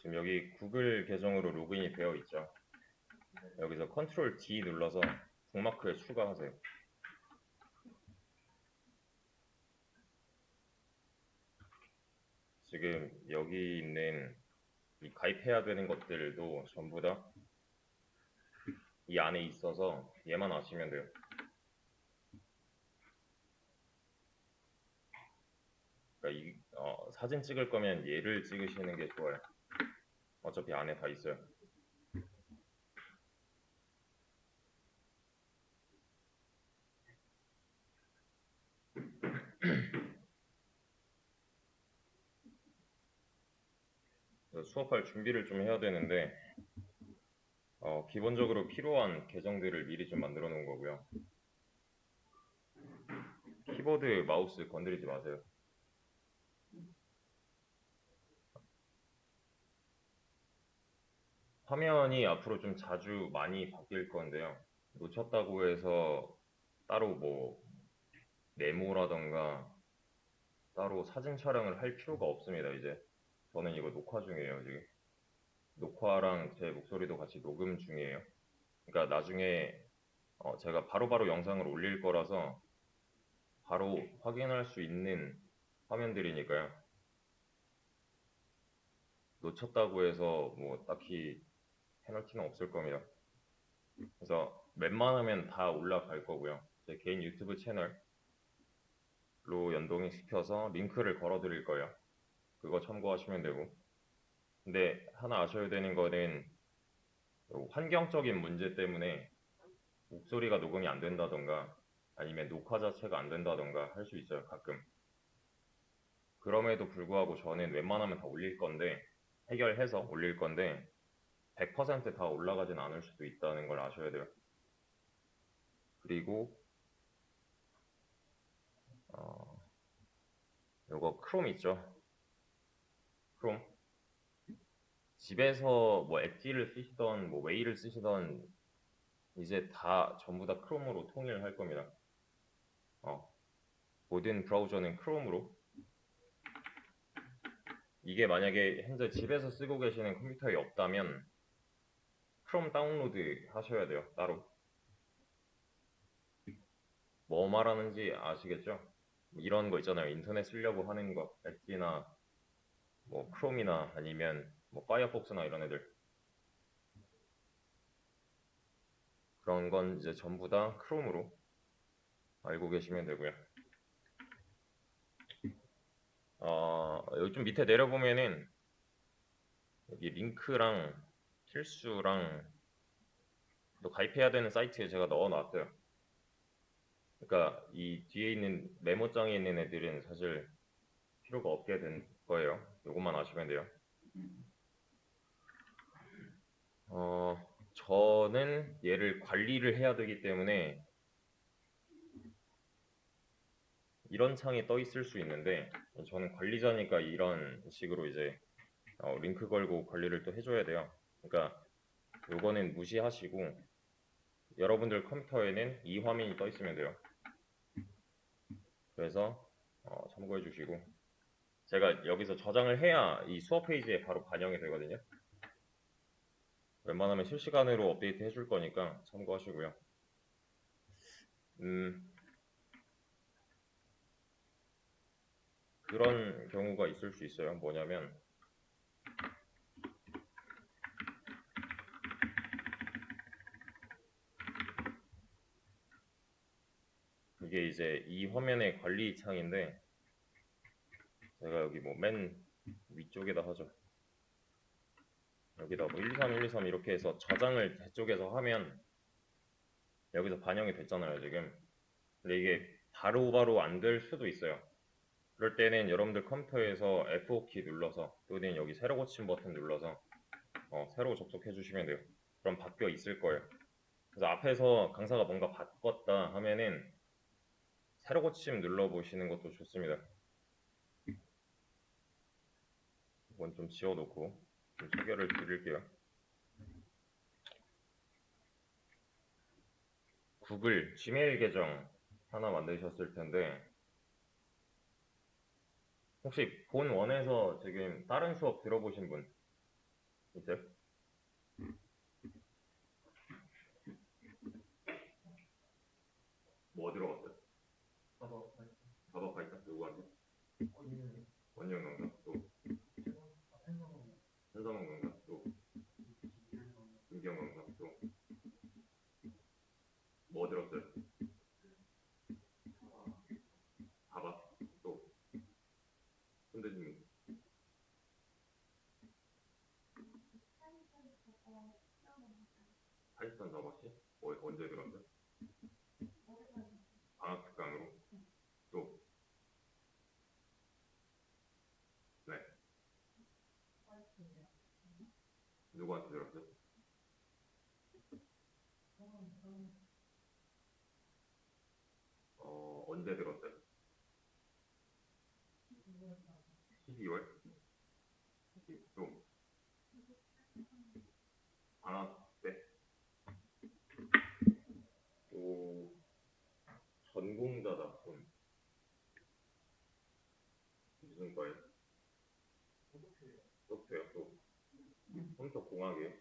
지금 여기 구글 계정으로 로그인이 되어 있죠. 여기서 컨트롤 D 눌러서 북마크에 추가하세요. 지금 여기 있는 이 가입해야 되는 것들도 전부 다 이 안에 있어서 얘만 아시면 돼요. 그러니까 사진 찍을 거면 얘를 찍으시는 게 좋아요. 어차피 안에 다 있어요. 수업할 준비를 좀 해야 되는데 기본적으로 필요한 계정들을 미리 좀 만들어 놓은 거고요. 키보드, 마우스 건드리지 마세요. 화면이 앞으로 좀 자주 많이 바뀔 건데요. 놓쳤다고 해서 따로 뭐 메모라던가 따로 사진 촬영을 할 필요가 없습니다. 이제 저는 이거 녹화 중이에요. 지금 녹화랑 제 목소리도 같이 녹음 중이에요. 그러니까 나중에 제가 바로바로 영상을 올릴 거라서 바로 확인할 수 있는 화면들이니까요. 놓쳤다고 해서 뭐 딱히 페널티는 없을 겁니다. 그래서 웬만하면 다 올라갈 거고요. 제 개인 유튜브 채널로 연동이 시켜서 링크를 걸어 드릴 거예요. 그거 참고하시면 되고. 근데 하나 아셔야 되는 거는 환경적인 문제 때문에 목소리가 녹음이 안 된다던가 아니면 녹화 자체가 안 된다던가 할 수 있어요, 가끔. 그럼에도 불구하고 저는 웬만하면 다 올릴 건데, 해결해서 올릴 건데, 100%다 올라가진 않을 수도 있다는 걸 아셔야 돼요. 그리고, 요거 크롬 있죠? 크롬. 집에서 뭐 엣지를 쓰시던, 뭐 웨이를 쓰시던, 이제 다 전부 다 크롬으로 통일할 겁니다. 모든 브라우저는 크롬으로. 이게 만약에 현재 집에서 쓰고 계시는 컴퓨터에 없다면 크롬 다운로드 하셔야 돼요, 따로. 뭐 말하는지 아시겠죠? 이런 거 있잖아요. 인터넷 쓰려고 하는 거, 엣지나 뭐 크롬이나 아니면 뭐 파이어폭스나 이런 애들. 그런 건 이제 전부 다 크롬으로 알고 계시면 되고요. 여기 좀 밑에 내려보면은 여기 링크랑 필수랑 또 가입해야 되는 사이트에 제가 넣어놨어요. 그러니까 이 뒤에 있는 메모장에 있는 애들은 사실 필요가 없게 된 거예요. 이것만 아시면 돼요. 저는 얘를 관리를 해야 되기 때문에 이런 창이 떠 있을 수 있는데 저는 관리자니까 이런 식으로 이제 링크 걸고 관리를 또 해줘야 돼요. 그러니까 요거는 무시하시고 여러분들 컴퓨터에는 이 화면이 떠 있으면 돼요. 그래서 참고해 주시고 제가 여기서 저장을 해야 이 수업 페이지에 바로 반영이 되거든요. 웬만하면 실시간으로 업데이트 해줄 거니까 참고하시고요. 그런 경우가 있을 수 있어요. 뭐냐면 이게 이제 이 화면의 관리 창인데 제가 여기 뭐 맨 위쪽에다 하죠. 여기다 뭐 1, 2, 3, 1, 2, 3 이렇게 해서 저장을 저쪽에서 하면 여기서 반영이 됐잖아요, 지금. 근데 이게 바로바로 안 될 수도 있어요. 그럴 때는 여러분들 컴퓨터에서 F5키 눌러서 또는 여기 새로 고침 버튼 눌러서 새로 접속해 주시면 돼요. 그럼 바뀌어 있을 거예요. 그래서 앞에서 강사가 뭔가 바꿨다 하면은 새로 고침 눌러보시는 것도 좋습니다. 이건 좀 지워놓고 좀 소개를 드릴게요. 구글 지메일 계정 하나 만드셨을 텐데 혹시 본 원에서 지금 다른 수업 들어보신 분 있어요? 뭐 들어갔어요? 작업 파이썬 누구한테? 원영 영상 또 현상원 영상 또 김기영 영상 또 뭐 들었어요? 자바 또 손대진 파이썬 자바씨 뭐 언제 들었어요? 방학 특강으로 또 네. 누구한테 들었어요? 언제 들었어요? 12월? 또 방학 때? 또 전공자다 좀 무슨 과예요? 소프트웨어 또 컴퓨터 공학이에요?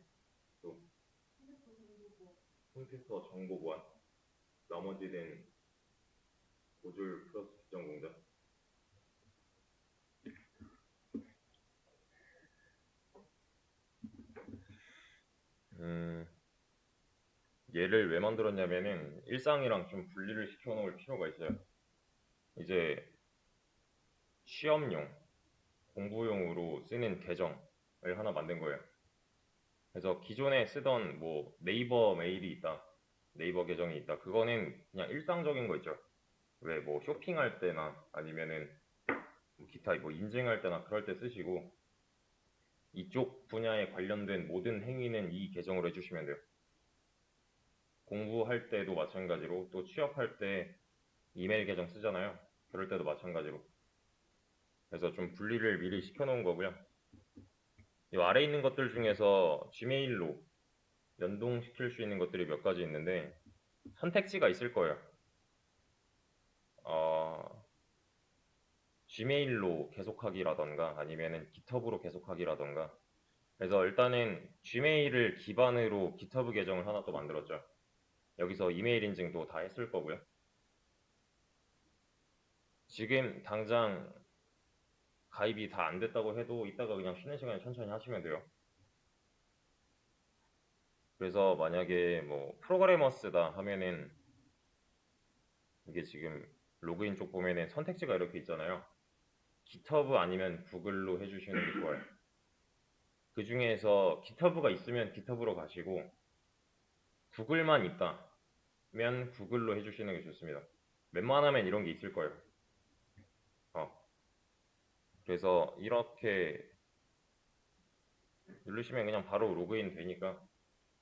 또 컴퓨터 정보 보안 나머지는 고졸 플러스 특정 공자 얘를 왜 만들었냐면은 일상이랑 좀 분리를 시켜놓을 필요가 있어요. 이제 시험용, 공부용으로 쓰는 계정을 하나 만든 거예요. 그래서 기존에 쓰던 뭐 네이버 메일이 있다, 네이버 계정이 있다. 그거는 그냥 일상적인 거 있죠. 왜 뭐 쇼핑할 때나 아니면은 뭐 기타 뭐 인증할 때나 그럴 때 쓰시고 이쪽 분야에 관련된 모든 행위는 이 계정으로 해주시면 돼요. 공부할 때도 마찬가지로 또 취업할 때 이메일 계정 쓰잖아요. 그럴 때도 마찬가지로. 그래서 좀 분리를 미리 시켜놓은 거고요. 이 아래 있는 것들 중에서 지메일로 연동시킬 수 있는 것들이 몇 가지 있는데 선택지가 있을 거예요. 지메일로 계속하기라던가 아니면은 깃허브로 계속하기라던가. 그래서 일단은 지메일을 기반으로 깃허브 계정을 하나 또 만들었죠. 여기서 이메일 인증도 다 했을 거고요. 지금 당장 가입이 다 안 됐다고 해도 이따가 그냥 쉬는 시간에 천천히 하시면 돼요. 그래서 만약에 뭐 프로그래머스다 하면은 이게 지금 로그인 쪽 보면은 선택지가 이렇게 있잖아요. 깃허브 아니면 구글로 해주시는 게 좋아요. 그 중에서 깃허브가 있으면 깃허브로 가시고 구글만 있다면 구글로 해주시는 게 좋습니다. 웬만하면 이런 게 있을 거예요. 그래서 이렇게 누르시면 그냥 바로 로그인 되니까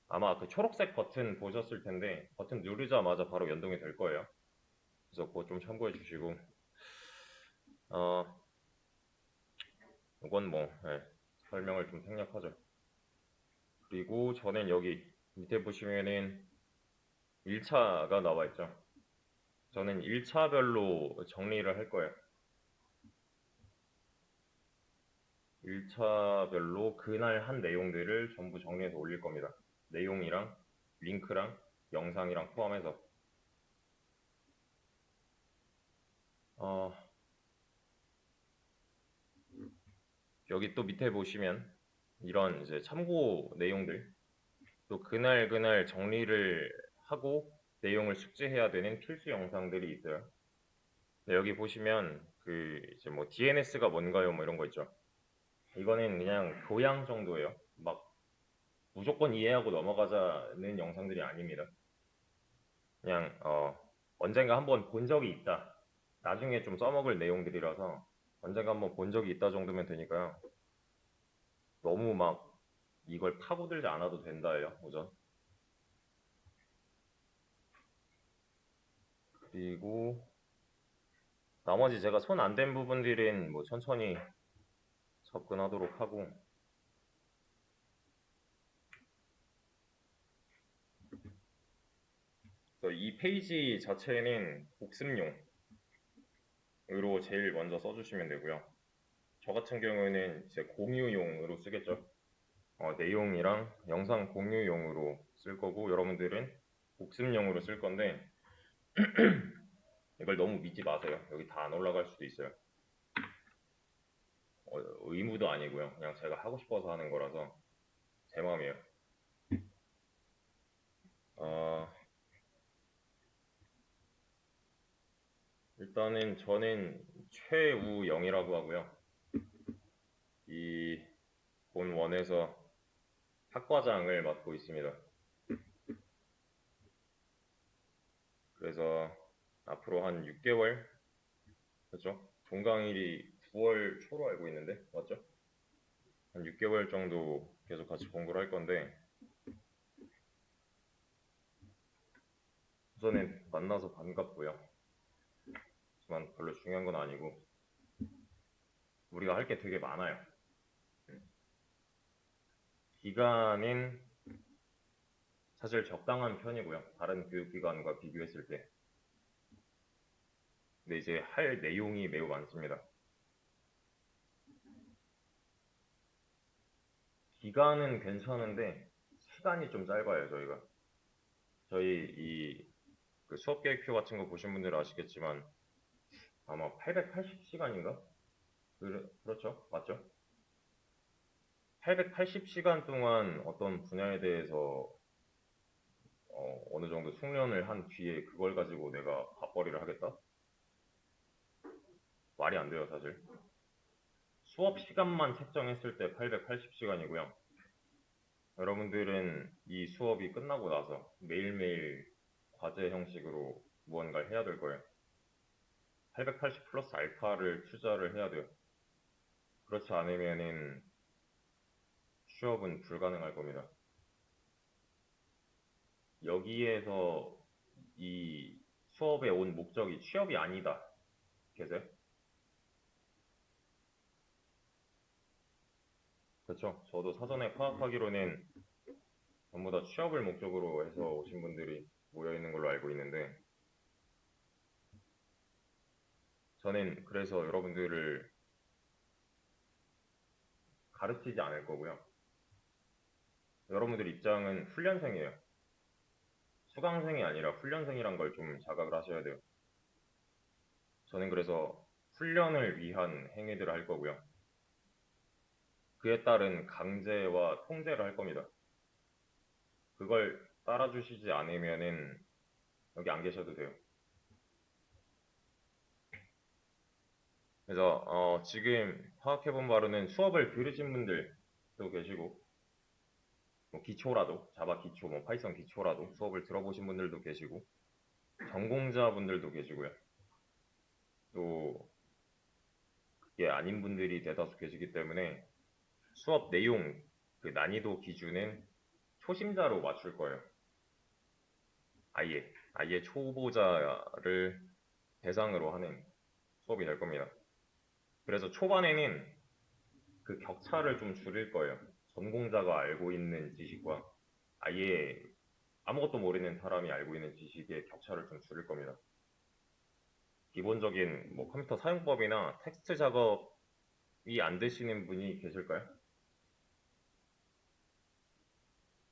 아마 그 초록색 버튼 보셨을 텐데 버튼 누르자마자 바로 연동이 될 거예요. 그래서 그거 좀 참고해 주시고 이건 뭐 설명을 좀 생략하죠. 그리고 저는 여기 밑에 보시면은 1차가 나와 있죠. 저는 1차별로 정리를 할 거예요. 1차별로 그날 한 내용들을 전부 정리해서 올릴 겁니다. 내용이랑 링크랑 영상이랑 포함해서 여기 또 밑에 보시면 이런 이제 참고 내용들 또 그날 정리를 하고 내용을 숙지해야 되는 필수 영상들이 있어요. 여기 보시면 그 이제 뭐 DNS가 뭔가요? 뭐 이런 거 있죠. 이거는 그냥 교양 정도예요. 막 무조건 이해하고 넘어가자는 영상들이 아닙니다. 그냥 언젠가 한번 본 적이 있다. 나중에 좀 써먹을 내용들이라서 언젠가 한번 본 적이 있다 정도면 되니까요. 너무 막 이걸 파고들지 않아도 된다예요, 우선. 그리고 나머지 제가 손 안 댄 부분들은 뭐 천천히 접근하도록 하고 그래서 이 페이지 자체는 복습용으로 제일 먼저 써주시면 되고요. 저 같은 경우는 이제 공유용으로 쓰겠죠. 내용이랑 영상 공유용으로 쓸 거고 여러분들은 복습용으로 쓸 건데 이걸 너무 믿지 마세요. 여기 다 안 올라갈 수도 있어요. 의무도 아니고요. 그냥 제가 하고 싶어서 하는 거라서 제 마음이에요. 일단은 저는 최우영이라고 하고요. 이 본원에서 학과장을 맡고 있습니다. 그래서 앞으로 한 6개월, 그렇죠? 종강일이 9월 초로 알고 있는데 맞죠? 한 6개월 정도 계속 같이 공부를 할 건데 우선은 만나서 반갑고요. 하지만 별로 중요한 건 아니고 우리가 할 게 되게 많아요. 기간은 사실 적당한 편이고요. 다른 교육기관과 비교했을 때. 근데 이제 할 내용이 매우 많습니다. 기간은 괜찮은데 시간이 좀 짧아요, 저희가. 저희 그 수업 계획표 같은 거 보신 분들은 아시겠지만 아마 880시간인가? 그렇죠? 맞죠? 880시간 동안 어떤 분야에 대해서 어느 정도 숙련을 한 뒤에 그걸 가지고 내가 밥벌이를 하겠다? 말이 안 돼요, 사실. 수업 시간만 책정했을 때 880시간이고요. 여러분들은 이 수업이 끝나고 나서 매일매일 과제 형식으로 무언가를 해야 될 거예요. 880 플러스 알파를 투자를 해야 돼요. 그렇지 않으면은 취업은 불가능할 겁니다. 여기에서 이 수업에 온 목적이 취업이 아니다. 계세요? 그렇죠. 저도 사전에 파악하기로는 전부 다 취업을 목적으로 해서 오신 분들이 모여 있는 걸로 알고 있는데 저는 그래서 여러분들을 가르치지 않을 거고요. 여러분들 입장은 훈련생이에요. 수강생이 아니라 훈련생이란 걸 좀 자각을 하셔야 돼요. 저는 그래서 훈련을 위한 행위들을 할 거고요. 그에 따른 강제와 통제를 할 겁니다. 그걸 따라주시지 않으면은 여기 안 계셔도 돼요. 그래서 지금 파악해본 바로는 수업을 들으신 분들도 계시고 뭐 기초라도 자바 기초, 뭐 파이썬 기초라도 수업을 들어보신 분들도 계시고 전공자분들도 계시고요. 또 그게 아닌 분들이 대다수 계시기 때문에 수업 내용 그 난이도 기준은 초심자로 맞출 거예요. 아예 초보자를 대상으로 하는 수업이 될 겁니다. 그래서 초반에는 그 격차를 좀 줄일 거예요. 전공자가 알고 있는 지식과 아예 아무것도 모르는 사람이 알고 있는 지식의 격차를 좀 줄일 겁니다. 기본적인 뭐 컴퓨터 사용법이나 텍스트 작업이 안 되시는 분이 계실까요?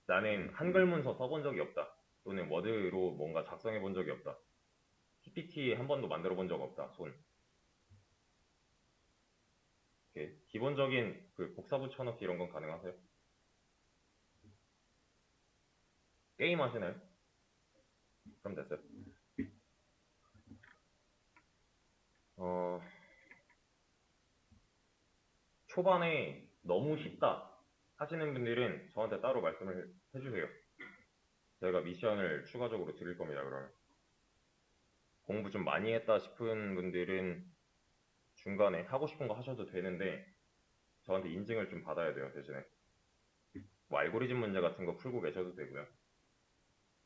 나는 한글 문서 써본 적이 없다. 또는 워드로 뭔가 작성해 본 적이 없다. PPT 한 번도 만들어 본 적 없다. 손. 이렇게 기본적인 그 복사 붙여넣기 이런 건 가능하세요? 게임 하시나요? 그럼 됐어요. 어, 초반에 너무 쉽다 하시는 분들은 저한테 따로 말씀을 해주세요. 저희가 미션을 추가적으로 드릴 겁니다. 그러면 공부 좀 많이 했다 싶은 분들은 중간에 하고 싶은 거 하셔도 되는데 저한테 인증을 좀 받아야 돼요. 대신에 뭐 알고리즘 문제 같은 거 풀고 계셔도 되고요.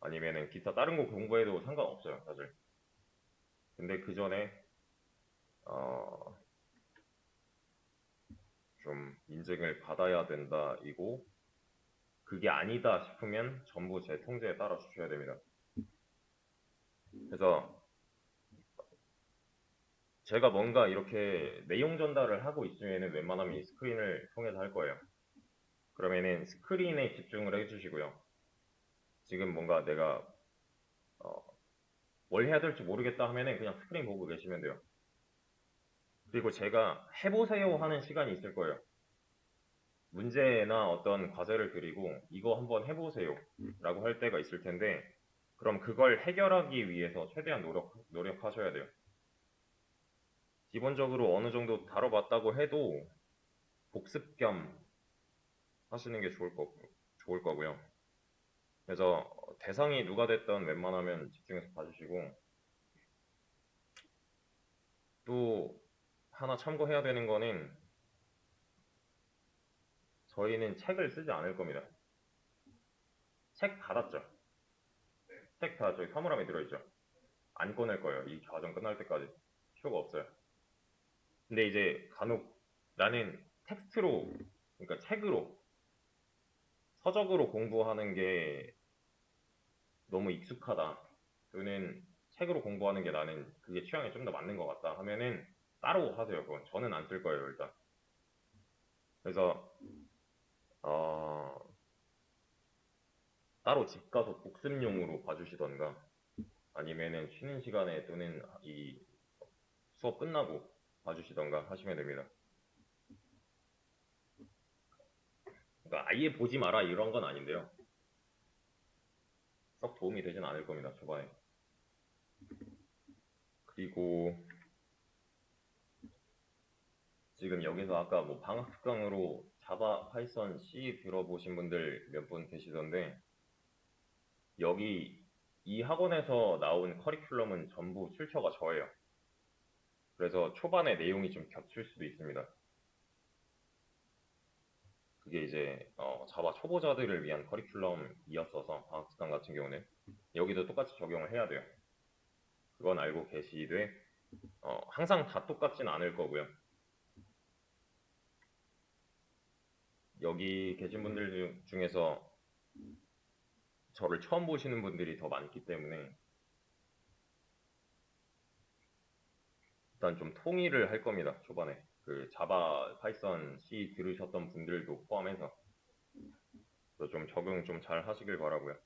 아니면은 기타 다른 거 공부해도 상관없어요. 사실. 근데 그 전에 어, 좀 인증을 받아야 된다 이고 그게 아니다 싶으면 전부 제 통제에 따라 주셔야 됩니다. 그래서 제가 뭔가 이렇게 내용 전달을 하고 있으면 웬만하면 이 스크린을 통해서 할 거예요. 그러면은 스크린에 집중을 해주시고요. 지금 뭔가 내가 뭘 해야 될지 모르겠다 하면은 그냥 스크린 보고 계시면 돼요. 그리고 제가 해보세요 하는 시간이 있을 거예요. 문제나 어떤 과제를 드리고 이거 한번 해보세요 라고 할 때가 있을 텐데, 그럼 그걸 해결하기 위해서 최대한 노력하셔야 돼요. 기본적으로 어느 정도 다뤄봤다고 해도 복습 겸 하시는 게 좋을 거고요. 그래서 대상이 누가 됐든 웬만하면 집중해서 봐주시고, 또 하나 참고해야 되는 거는 저희는 책을 쓰지 않을 겁니다. 책 받았죠? 책 다 저희 사물함에 들어있죠? 안 꺼낼 거예요. 이 과정 끝날 때까지. 필요가 없어요. 근데 이제 간혹 나는 텍스트로, 그러니까 책으로, 서적으로 공부하는 게 너무 익숙하다, 또는 책으로 공부하는 게 나는 그게 취향에 좀 더 맞는 것 같다 하면은 따로 하세요. 그건 저는 안 쓸 거예요, 일단. 그래서 따로 집 가서 복습용으로 봐주시던가, 아니면은 쉬는 시간에 또는 이 수업 끝나고 봐주시던가 하시면 됩니다. 그러니까 아예 보지 마라 이런 건 아닌데요. 썩 도움이 되진 않을 겁니다, 초반에. 그리고 지금 여기서 아까 뭐 방학 특강으로 자바, 파이썬, C 들어보신 분들 몇 분 계시던데, 여기 이 학원에서 나온 커리큘럼은 전부 출처가 저예요. 그래서 초반에 내용이 좀 겹칠 수도 있습니다. 그게 이제 자바 초보자들을 위한 커리큘럼이었어서 방학 특강 같은 경우는 여기도 똑같이 적용을 해야 돼요. 그건 알고 계시되 항상 다 똑같진 않을 거고요. 여기 계신 분들 중에서 저를 처음 보시는 분들이 더 많기 때문에 일단 좀 통일을 할 겁니다, 초반에. 그 자바, 파이썬, C 들으셨던 분들도 포함해서. 그래서 좀 적응 좀 잘 하시길 바라고요.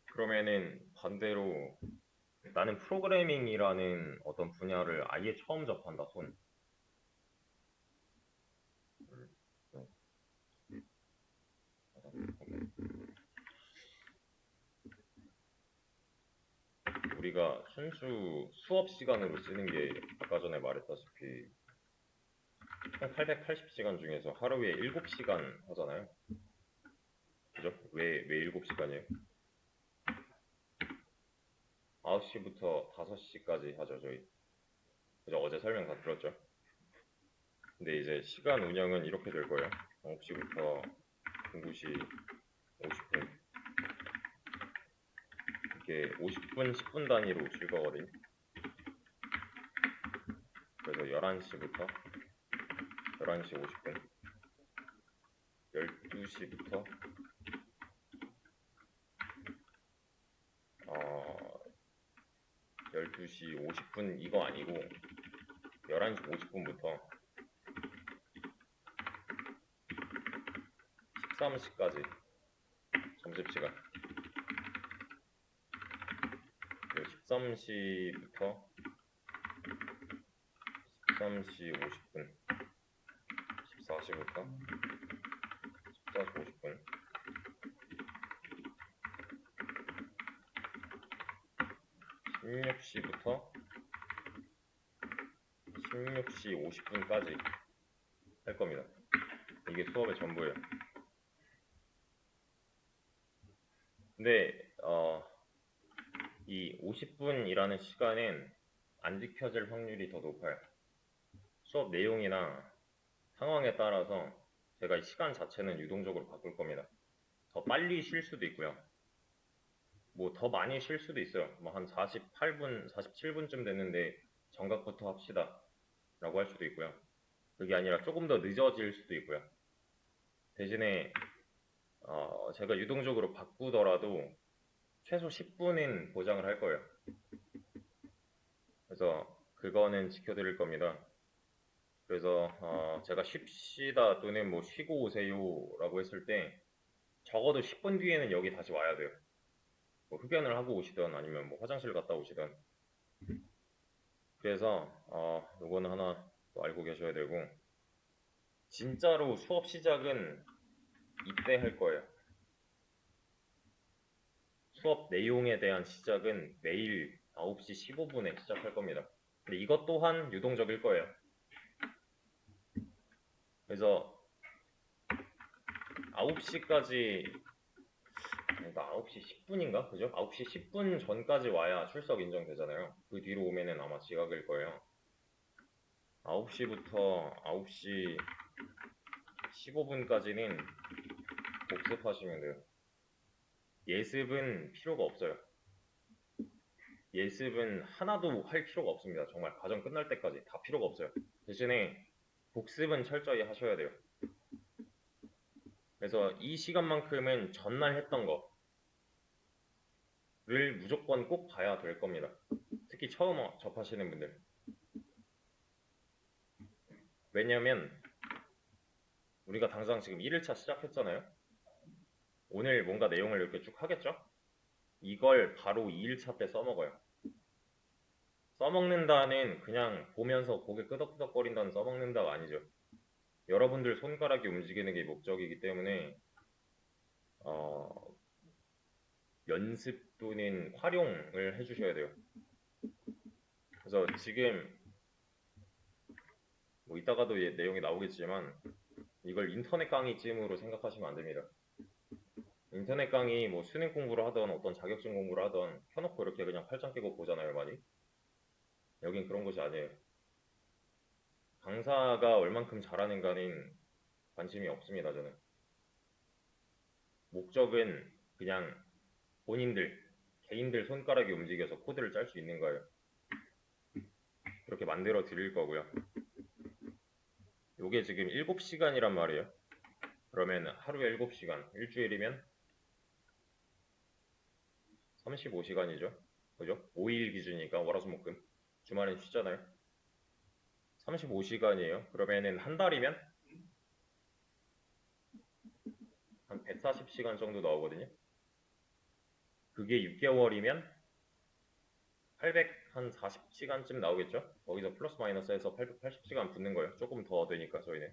그러면은 반대로 나는 프로그래밍이라는 어떤 분야를 아예 처음 접한다, 손. 우리가 순수 수업 시간으로 쓰는 게 아까 전에 말했다시피 총 880시간 중에서 하루에 7시간 하잖아요. 그죠? 왜 7시간이에요? 9시부터 5시까지 하죠, 저희. 그죠? 어제 설명 다 들었죠? 근데 이제 시간 운영은 이렇게 될 거예요. 9시부터 2시 50분. 이게 50분, 10분 단위로 줄 거거든요. 그래서 11시부터 11시 50분, 12시부터 12시 50분 이거 아니고 11시 50분부터 13시까지 점심시간. 13시부터 13시 50분, 14시부터 14시 50분, 16시부터 16시 50분까지 할 겁니다. 이게 수업의 전부예요. 근데 이 50분이라는 시간은 안 지켜질 확률이 더 높아요. 수업 내용이나 상황에 따라서 제가 이 시간 자체는 유동적으로 바꿀 겁니다. 더 빨리 쉴 수도 있고요. 뭐 더 많이 쉴 수도 있어요. 뭐 한 48분, 47분쯤 됐는데 정각부터 합시다 라고 할 수도 있고요. 그게 아니라 조금 더 늦어질 수도 있고요. 대신에 제가 유동적으로 바꾸더라도 최소 10분은 보장을 할 거예요. 그래서 그거는 지켜드릴 겁니다. 그래서 제가 쉽시다 또는 뭐 쉬고 오세요라고 했을 때 적어도 10분 뒤에는 여기 다시 와야 돼요. 뭐 흡연을 하고 오시든 아니면 뭐 화장실 갔다 오시든. 그래서 요거는 하나 또 알고 계셔야 되고, 진짜로 수업 시작은 이때 할 거예요. 수업 내용에 대한 시작은 매일 9시 15분에 시작할 겁니다. 근데 이것 또한 유동적일 거예요. 그래서 9시까지, 그러니까 9시 10분인가? 그죠? 9시 10분 전까지 와야 출석 인정되잖아요. 그 뒤로 오면은 아마 지각일 거예요. 9시부터 9시 15분까지는 복습하시면 돼요. 예습은 필요가 없어요. 예습은 하나도 할 필요가 없습니다. 정말 과정 끝날 때까지 다 필요가 없어요. 대신에 복습은 철저히 하셔야 돼요. 그래서 이 시간만큼은 전날 했던 거를 무조건 꼭 봐야 될 겁니다. 특히 처음 접하시는 분들. 왜냐면 우리가 당장 지금 1일차 시작했잖아요. 오늘 뭔가 내용을 이렇게 쭉 하겠죠? 이걸 바로 2일차 때 써먹어요. 써먹는다는 그냥 보면서 고개 끄덕끄덕거린다는 써먹는다가 아니죠. 여러분들 손가락이 움직이는 게 목적이기 때문에 연습 또는 활용을 해주셔야 돼요. 그래서 지금 뭐 이따가도 내용이 나오겠지만 이걸 인터넷 강의쯤으로 생각하시면 안 됩니다. 인터넷 강의 뭐 수능 공부를 하던 어떤 자격증 공부를 하던 켜놓고 이렇게 그냥 팔짱 끼고 보잖아요, 많이. 여긴 그런 것이 아니에요. 강사가 얼만큼 잘하는가는 관심이 없습니다, 저는. 목적은 그냥 본인들, 개인들 손가락이 움직여서 코드를 짤 수 있는 거예요. 그렇게 만들어 드릴 거고요. 요게 지금 7시간이란 말이에요. 그러면 하루에 7시간, 일주일이면 35시간이죠. 그죠? 5일 기준이니까 월화수목금. 주말엔 쉬잖아요. 35시간이에요. 그러면은 한 달이면 한 140시간 정도 나오거든요. 그게 6개월이면 840시간쯤 나오겠죠? 거기서 플러스 마이너스 해서 880시간 붙는 거예요. 조금 더 되니까 저희는.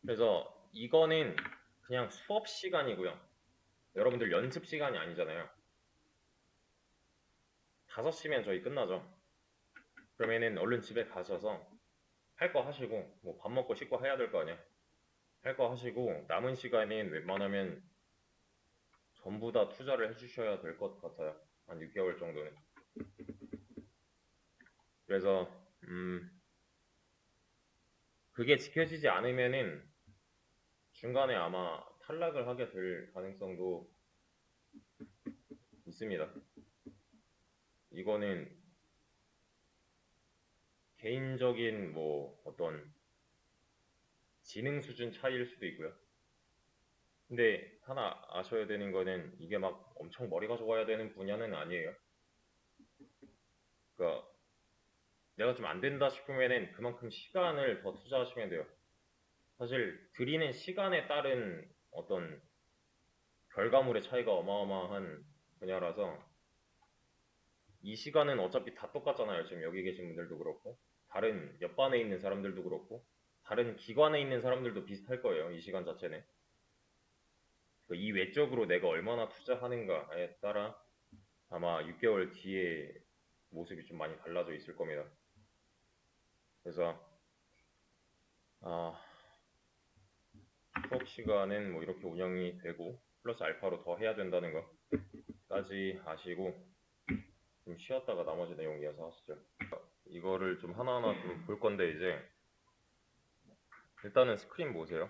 그래서 이거는 그냥 수업 시간이고요. 여러분들 연습 시간이 아니잖아요. 5시면 저희 끝나죠. 그러면은 얼른 집에 가셔서 할 거 하시고 뭐 밥 먹고 씻고 해야 될 거 아니야. 할 거 하시고 남은 시간인 웬만하면 전부 다 투자를 해주셔야 될 것 같아요. 한 6개월 정도는. 그래서 그게 지켜지지 않으면은 중간에 아마 탈락을 하게 될 가능성도 있습니다. 이거는 개인적인 뭐 어떤 지능 수준 차이일 수도 있고요. 근데 하나 아셔야 되는 거는 이게 막 엄청 머리가 좋아야 되는 분야는 아니에요. 그러니까 내가 좀 안 된다 싶으면은 그만큼 시간을 더 투자하시면 돼요. 사실 드리는 시간에 따른 어떤 결과물의 차이가 어마어마한 분야라서 이 시간은 어차피 다 똑같잖아요. 지금 여기 계신 분들도 그렇고 다른 옆반에 있는 사람들도 그렇고 다른 기관에 있는 사람들도 비슷할 거예요. 이 시간 자체는. 이 외적으로 내가 얼마나 투자하는가에 따라 아마 6개월 뒤에 모습이 좀 많이 달라져 있을 겁니다. 그래서 수업 시간은 뭐 이렇게 운영이 되고 플러스 알파로 더 해야 된다는 거까지 아시고 좀 쉬었다가 나머지 내용 이어서 하시죠. 이거를 좀 하나하나 좀 볼 건데 이제 일단은 스크린 보세요.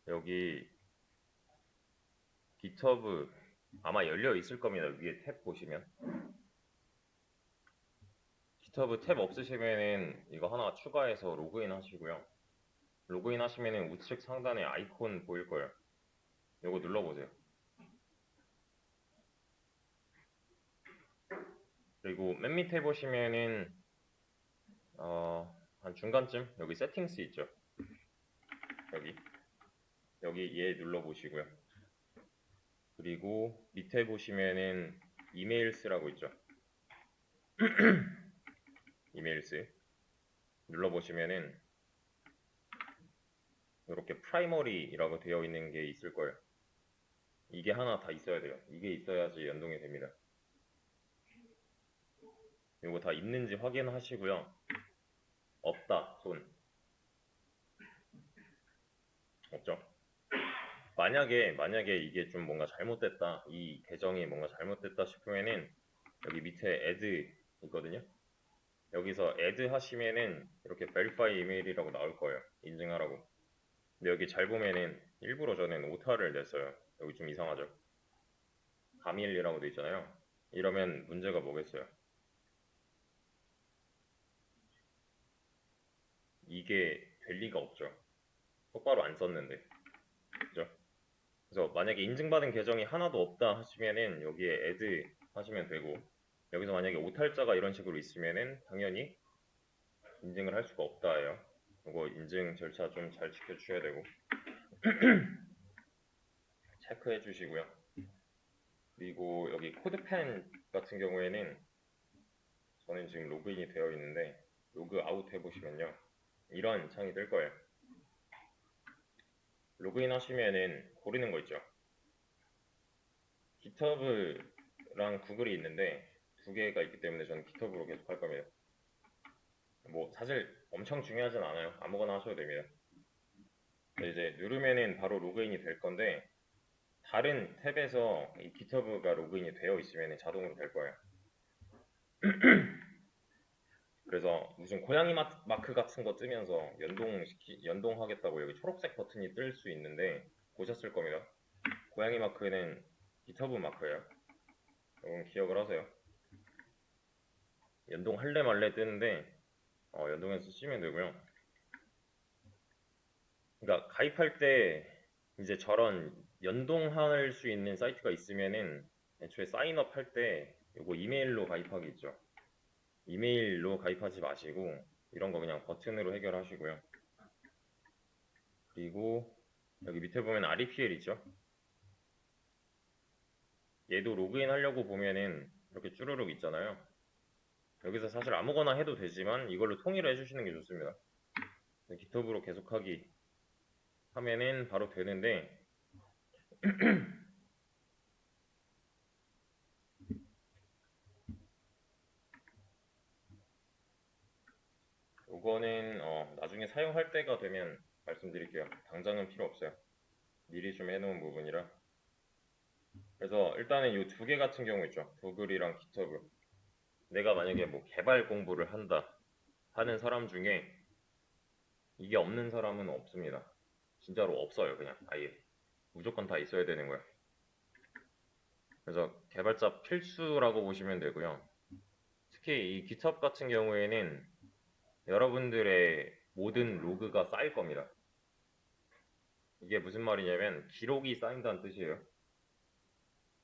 여기 GitHub 아마 열려 있을 겁니다. 위에 탭 보시면 GitHub 탭 없으시면은 이거 하나 추가해서 로그인 하시고요. 로그인 하시면은 우측 상단에 아이콘 보일 거예요. 이거 눌러보세요. 그리고 맨 밑에 보시면은 한 중간쯤 여기 세팅스 있죠. 여기 얘 눌러보시고요. 그리고 밑에 보시면은 이메일스라고 있죠. 이메일스 눌러보시면은 이렇게 프라이머리라고 되어 있는 게 있을 거예요. 이게 하나 다 있어야 돼요. 이게 있어야지 연동이 됩니다. 이거 다 있는지 확인하시고요. 없다, 손. 없죠? 만약에 이게 좀 뭔가 잘못됐다, 이 계정이 뭔가 잘못됐다 싶으면은 여기 밑에 add 있거든요. 여기서 add 하시면은 이렇게 verify 이메일이라고 나올 거예요. 인증하라고. 근데 여기 잘 보면은 일부러 저는 오타를 냈어요. 여기 좀 이상하죠? 가밀이라고 돼 있잖아요. 이러면 문제가 뭐겠어요? 이게 될 리가 없죠. 똑바로 안 썼는데. 그죠? 그래서 만약에 인증받은 계정이 하나도 없다 하시면은 여기에 add 하시면 되고, 여기서 만약에 오탈자가 이런 식으로 있으면은 당연히 인증을 할 수가 없다예요. 이거 인증 절차 좀 잘 지켜주셔야 되고 체크해 주시고요. 그리고 여기 코드펜 같은 경우에는 저는 지금 로그인이 되어 있는데 로그 아웃 해보시면요, 이런 창이 뜰 거예요. 로그인 하시면은 고르는 거 있죠. GitHub랑 구글이 있는데 두 개가 있기 때문에 저는 GitHub로 계속 할 겁니다. 뭐 사실 엄청 중요하진 않아요. 아무거나 하셔도 됩니다. 이제 누르면은 바로 로그인이 될 건데 다른 탭에서 이 GitHub가 로그인이 되어 있으면 자동으로 될 거예요. 그래서 무슨 고양이 마크 같은 거 뜨면서 연동하겠다고 여기 초록색 버튼이 뜰 수 있는데 보셨을 겁니다. 고양이 마크는 GitHub 마크예요. 여러분 기억을 하세요. 연동할래 말래 뜨는데 연동해서 쓰시면 되고요. 그러니까 가입할 때 이제 저런 연동할 수 있는 사이트가 있으면은 애초에 사인업 할 때 이거 이메일로 가입하기 있죠. 이메일로 가입하지 마시고 이런 거 그냥 버튼으로 해결하시고요. 그리고 여기 밑에 보면 REPL 있죠. 얘도 로그인 하려고 보면은 이렇게 쭈루룩 있잖아요. 여기서 사실 아무거나 해도 되지만 이걸로 통일을 해주시는 게 좋습니다. GitHub로 계속하기 하면은 바로 되는데 이거는 나중에 사용할 때가 되면 말씀드릴게요. 당장은 필요 없어요. 미리 좀 해놓은 부분이라. 그래서 일단은 이 두 개 같은 경우 있죠. 구글이랑 GitHub. 내가 만약에 뭐 개발 공부를 한다 하는 사람 중에 이게 없는 사람은 없습니다. 진짜로 없어요. 그냥 아예 무조건 다 있어야 되는 거예요. 그래서 개발자 필수라고 보시면 되고요. 특히 이 GitHub 같은 경우에는 여러분들의 모든 로그가 쌓일 겁니다. 이게 무슨 말이냐면 기록이 쌓인다는 뜻이에요.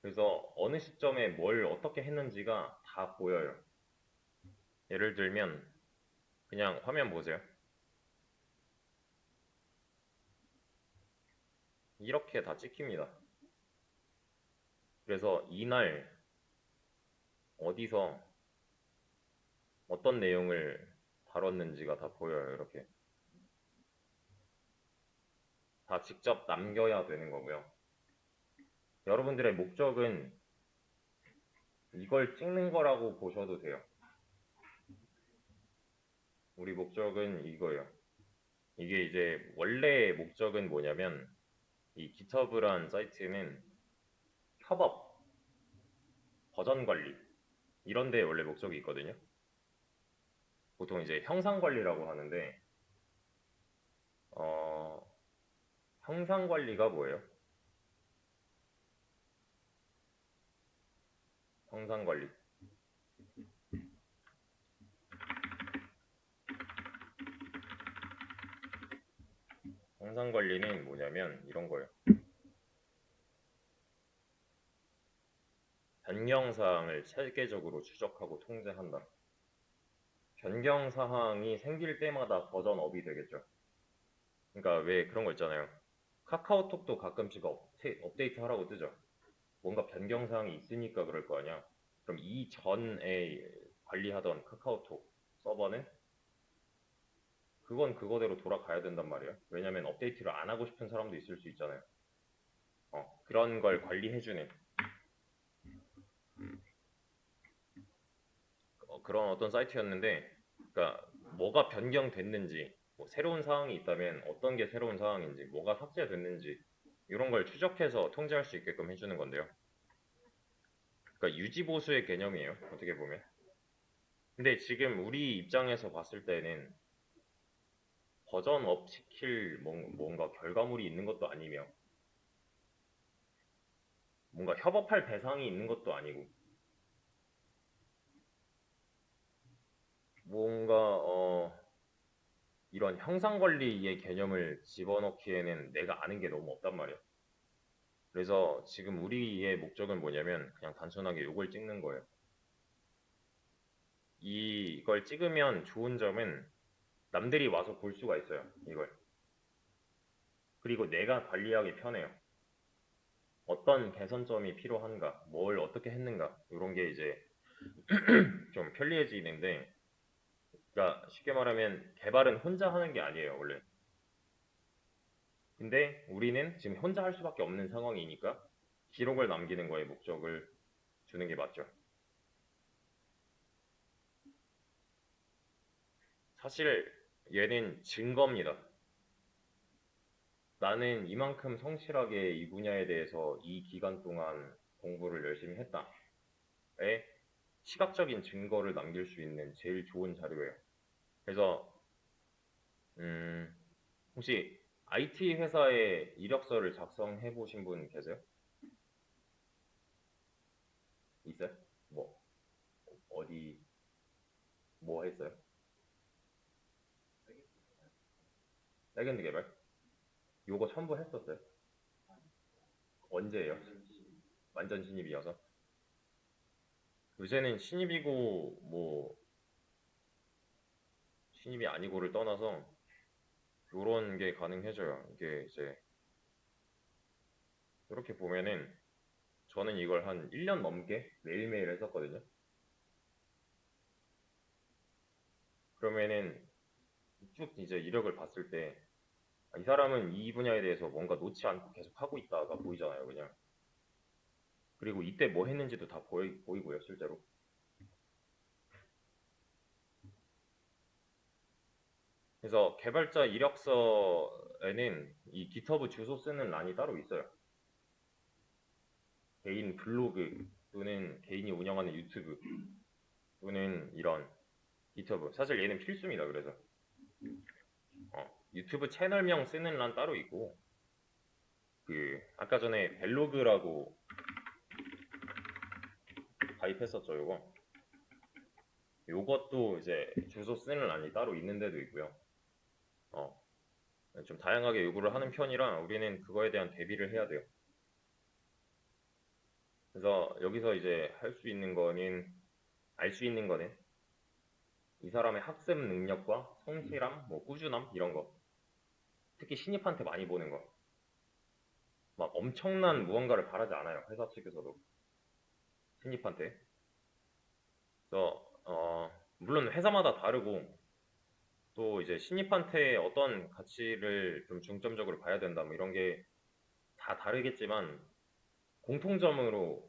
그래서 어느 시점에 뭘 어떻게 했는지가 다 보여요. 예를 들면 그냥 화면 보세요. 이렇게 다 찍힙니다. 그래서 이날 어디서 어떤 내용을 다뤘는지가 다 보여요. 이렇게 다 직접 남겨야 되는 거고요. 여러분들의 목적은 이걸 찍는 거라고 보셔도 돼요. 우리 목적은 이거예요. 이게 이제 원래 목적은 뭐냐면 이 GitHub란 사이트는 협업, 버전 관리 이런 데 원래 목적이 있거든요. 보통 이제 형상 관리라고 하는데 형상 관리가 뭐예요? 형상 관리. 형상 관리는 뭐냐면 이런 거예요. 변경사항을 체계적으로 추적하고 통제한다. 변경사항이 생길 때마다 버전업이 되겠죠. 그러니까 왜 그런 거 있잖아요. 카카오톡도 가끔씩 업데이트 하라고 뜨죠. 뭔가 변경사항이 있으니까 그럴 거 아니야. 그럼 이전에 관리하던 카카오톡 서버는 그건 그거대로 돌아가야 된단 말이에요. 왜냐면 업데이트를 안 하고 싶은 사람도 있을 수 있잖아요. 그런 걸 관리해주는 그런 어떤 사이트였는데, 그러니까 뭐가 변경됐는지, 뭐 새로운 사항이 있다면 어떤 게 새로운 사항인지, 뭐가 삭제됐는지 이런 걸 추적해서 통제할 수 있게끔 해주는 건데요. 그러니까 유지보수의 개념이에요. 어떻게 보면. 근데 지금 우리 입장에서 봤을 때는 버전업 시킬 뭔가 결과물이 있는 것도 아니며 뭔가 협업할 대상이 있는 것도 아니고 뭔가 이런 형상관리의 개념을 집어넣기에는 내가 아는 게 너무 없단 말이야. 그래서 지금 우리의 목적은 뭐냐면 그냥 단순하게 이걸 찍는 거예요. 이걸 찍으면 좋은 점은 남들이 와서 볼 수가 있어요. 이걸. 그리고 내가 관리하기 편해요. 어떤 개선점이 필요한가, 뭘 어떻게 했는가 이런 게 이제 좀 편리해지는데, 그러니까 쉽게 말하면 개발은 혼자 하는 게 아니에요, 원래. 근데 우리는 지금 혼자 할 수밖에 없는 상황이니까 기록을 남기는 거에 목적을 주는 게 맞죠. 사실 얘는 증거입니다. 나는 이만큼 성실하게 이 분야에 대해서 이 기간 동안 공부를 열심히 했다에 시각적인 증거를 남길 수 있는 제일 좋은 자료예요. 그래서 혹시 IT 회사에 이력서를 작성해 보신 분 계세요? 있어요? 뭐 어디 뭐 했어요? 백엔드 개발? 요거 첨부했었어요? 언제예요? 완전 신입이어서? 요새는 신입이고 뭐 신입이 아니고를 떠나서 요런 게 가능해져요. 이게 이제 이렇게 보면은 저는 이걸 한 1년 넘게 매일매일 했었거든요. 그러면은 쭉 이제 이력을 봤을 때 이 사람은 이 분야에 대해서 뭔가 놓지 않고 계속 하고 있다가 보이잖아요, 그냥. 그리고 이때 뭐 했는지도 다 보이고요, 실제로. 그래서 개발자 이력서에는 이 GitHub 주소 쓰는 란이 따로 있어요. 개인 블로그 또는 개인이 운영하는 유튜브 또는 이런 GitHub. 사실 얘는 필수입니다. 그래서 유튜브 채널명 쓰는 란 따로 있고, 그 아까 전에 벨로그라고 가입했었죠. 요것도 이제 주소 쓰는 란이 따로 있는 데도 있고요. 어, 좀 다양하게 요구를 하는 편이라 우리는 그거에 대한 대비를 해야 돼요. 그래서 여기서 이제 할 수 있는 거는, 알 수 있는 거는 이 사람의 학습 능력과 성실함, 뭐 꾸준함 이런 거. 특히 신입한테 많이 보는 거. 막 엄청난 무언가를 바라지 않아요. 회사 측에서도 신입한테. 그래서 물론 회사마다 다르고 또 이제 신입한테 어떤 가치를 좀 중점적으로 봐야 된다 뭐 이런 게 다 다르겠지만 공통점으로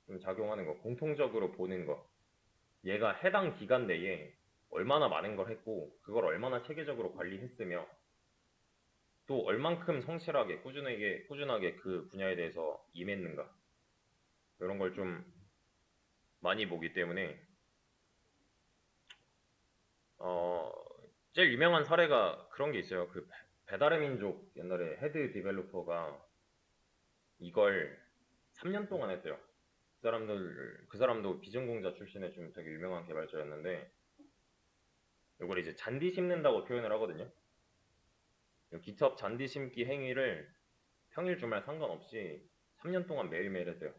좀 작용하는 거, 공통적으로 보는 거. 얘가 해당 기간 내에 얼마나 많은 걸 했고 그걸 얼마나 체계적으로 관리했으며 또 얼만큼 성실하게 꾸준하게 그 분야에 대해서 임했는가 이런 걸 좀 많이 보기 때문에 어, 제일 유명한 사례가 그런 게 있어요. 그 배달의 민족 옛날에 헤드 디벨로퍼가 이걸 3년 동안 했어요. 그 사람도 비전공자 출신의 좀 되게 유명한 개발자였는데 이걸 이제 잔디 심는다고 표현을 하거든요. GitHub 잔디 심기 행위를 평일 주말 상관없이 3년 동안 매일매일 했어요.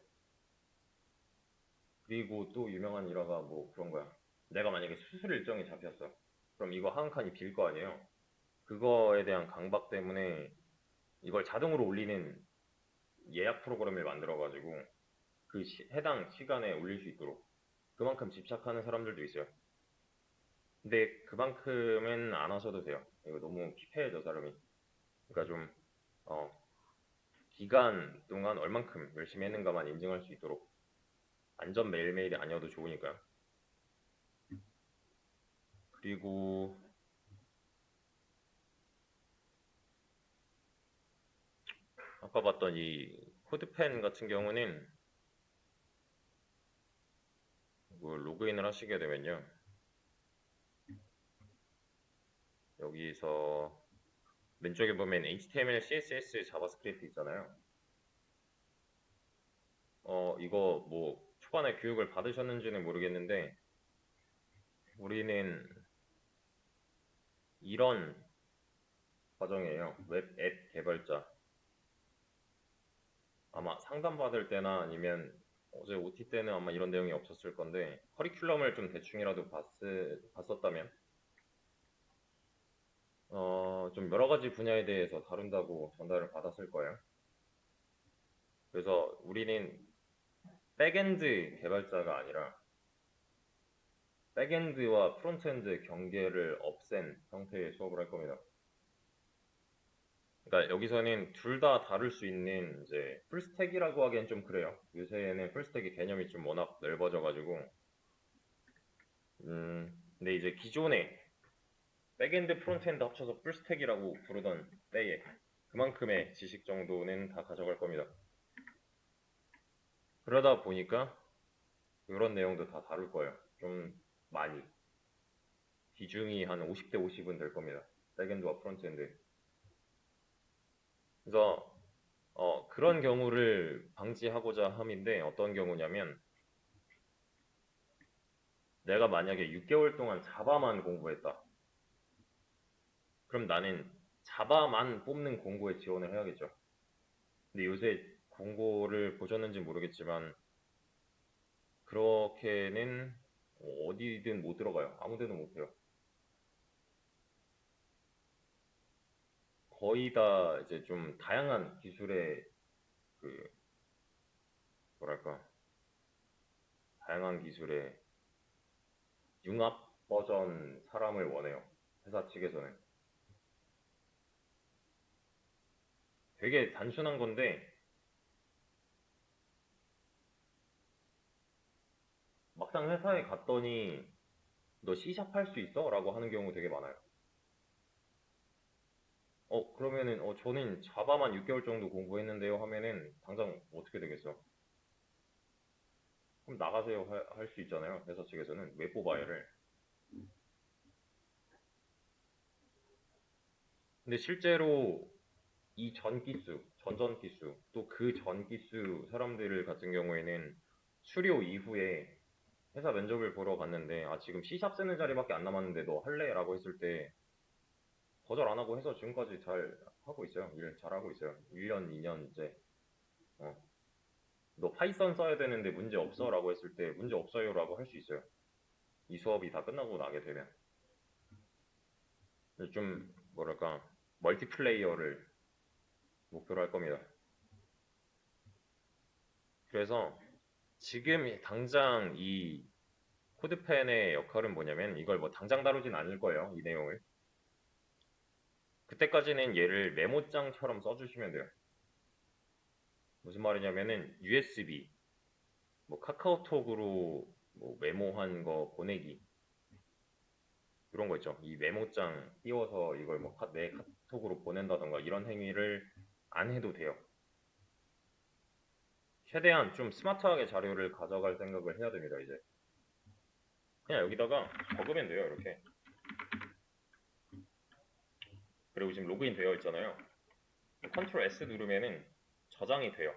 그리고 또 유명한 일화가 뭐 그런 거야. 내가 만약에 수술 일정이 잡혔어. 그럼 이거 한 칸이 빌 거 아니에요. 그거에 대한 강박 때문에 이걸 자동으로 올리는 예약 프로그램을 만들어가지고 그 해당 시간에 올릴 수 있도록 그만큼 집착하는 사람들도 있어요. 근데 그만큼은 안 하셔도 돼요. 이거 너무 피폐해져 사람이. 그러니까 좀 기간 동안 얼만큼 열심히 했는가만 인증할 수 있도록 완전 매일매일이 아니어도 좋으니까요. 그리고 아까 봤던 이 코드펜 같은 경우는 뭐 로그인을 하시게 되면요. 여기서 왼쪽에 보면 HTML, CSS, 자바스크립트 있잖아요. 이거 뭐 초반에 교육을 받으셨는지는 모르겠는데 우리는 이런 과정이에요. 웹 앱 개발자. 아마 상담 받을 때나 아니면 어제 OT 때는 아마 이런 내용이 없었을 건데 커리큘럼을 좀 대충이라도 봤었다면 좀 여러 가지 분야에 대해서 다룬다고 전달을 받았을 거예요. 그래서 우리는 백엔드 개발자가 아니라 백엔드와 프론트엔드 경계를 없앤 형태의 수업을 할 겁니다. 그러니까 여기서는 둘 다 다룰 수 있는 이제 풀스택이라고 하기엔 좀 그래요. 요새는 풀스택의 개념이 좀 워낙 넓어져가지고 근데 이제 기존에 백엔드, 프론트엔드 합쳐서 풀스택이라고 부르던 때에 그만큼의 지식 정도는 다 가져갈 겁니다. 그러다 보니까 이런 내용도 다 다룰 거예요. 좀 많이. 비중이 한 50대 50은 될 겁니다. 백엔드와 프론트엔드. 그래서 그런 경우를 방지하고자 함인데 어떤 경우냐면 내가 만약에 6개월 동안 자바만 공부했다. 그럼 나는 자바만 뽑는 공고에 지원을 해야겠죠. 근데 요새 공고를 보셨는지 모르겠지만 그렇게는 어디든 못 들어가요. 아무 데도 못 해요. 거의 다 이제 좀 다양한 기술의 그 뭐랄까 다양한 기술의 융합 버전 사람을 원해요. 회사 측에서는. 되게 단순한 건데 막상 회사에 갔더니 너 C샵 할 수 있어? 라고 하는 경우 되게 많아요. 그러면은 저는 자바만 6개월 정도 공부했는데요 하면은 당장 어떻게 되겠어? 그럼 나가세요 할 수 있잖아요. 회사 측에서는 왜 뽑아요 를. 근데 실제로 이 전 기수, 전전 기수, 또 그 전 기수 사람들 같은 경우에는 수료 이후에 회사 면접을 보러 갔는데 지금 C샵 쓰는 자리밖에 안 남았는데 너 할래? 라고 했을 때 거절 안 하고 해서 지금까지 잘 하고 있어요. 일 잘하고 있어요. 1년, 2년 이제 어, 너 파이썬 써야 되는데 문제 없어? 라고 했을 때 문제 없어요 라고 할 수 있어요. 이 수업이 다 끝나고 나게 되면 좀 뭐랄까 멀티플레이어를 목표로 할 겁니다. 그래서 지금 당장 이 코드펜의 역할은 뭐냐면 이걸 뭐 당장 다루진 않을 거예요. 이 내용을. 그때까지는 얘를 메모장처럼 써주시면 돼요. 무슨 말이냐면은 USB, 뭐 카카오톡으로 뭐 메모한 거 보내기 이런 거 있죠. 이 메모장 띄워서 이걸 뭐 내 카톡으로 보낸다던가 이런 행위를 안 해도 돼요. 최대한 좀 스마트하게 자료를 가져갈 생각을 해야 됩니다. 이제 그냥 여기다가 적으면 돼요. 이렇게. 그리고 지금 로그인 되어 있잖아요. 컨트롤 S 누르면은 저장이 돼요.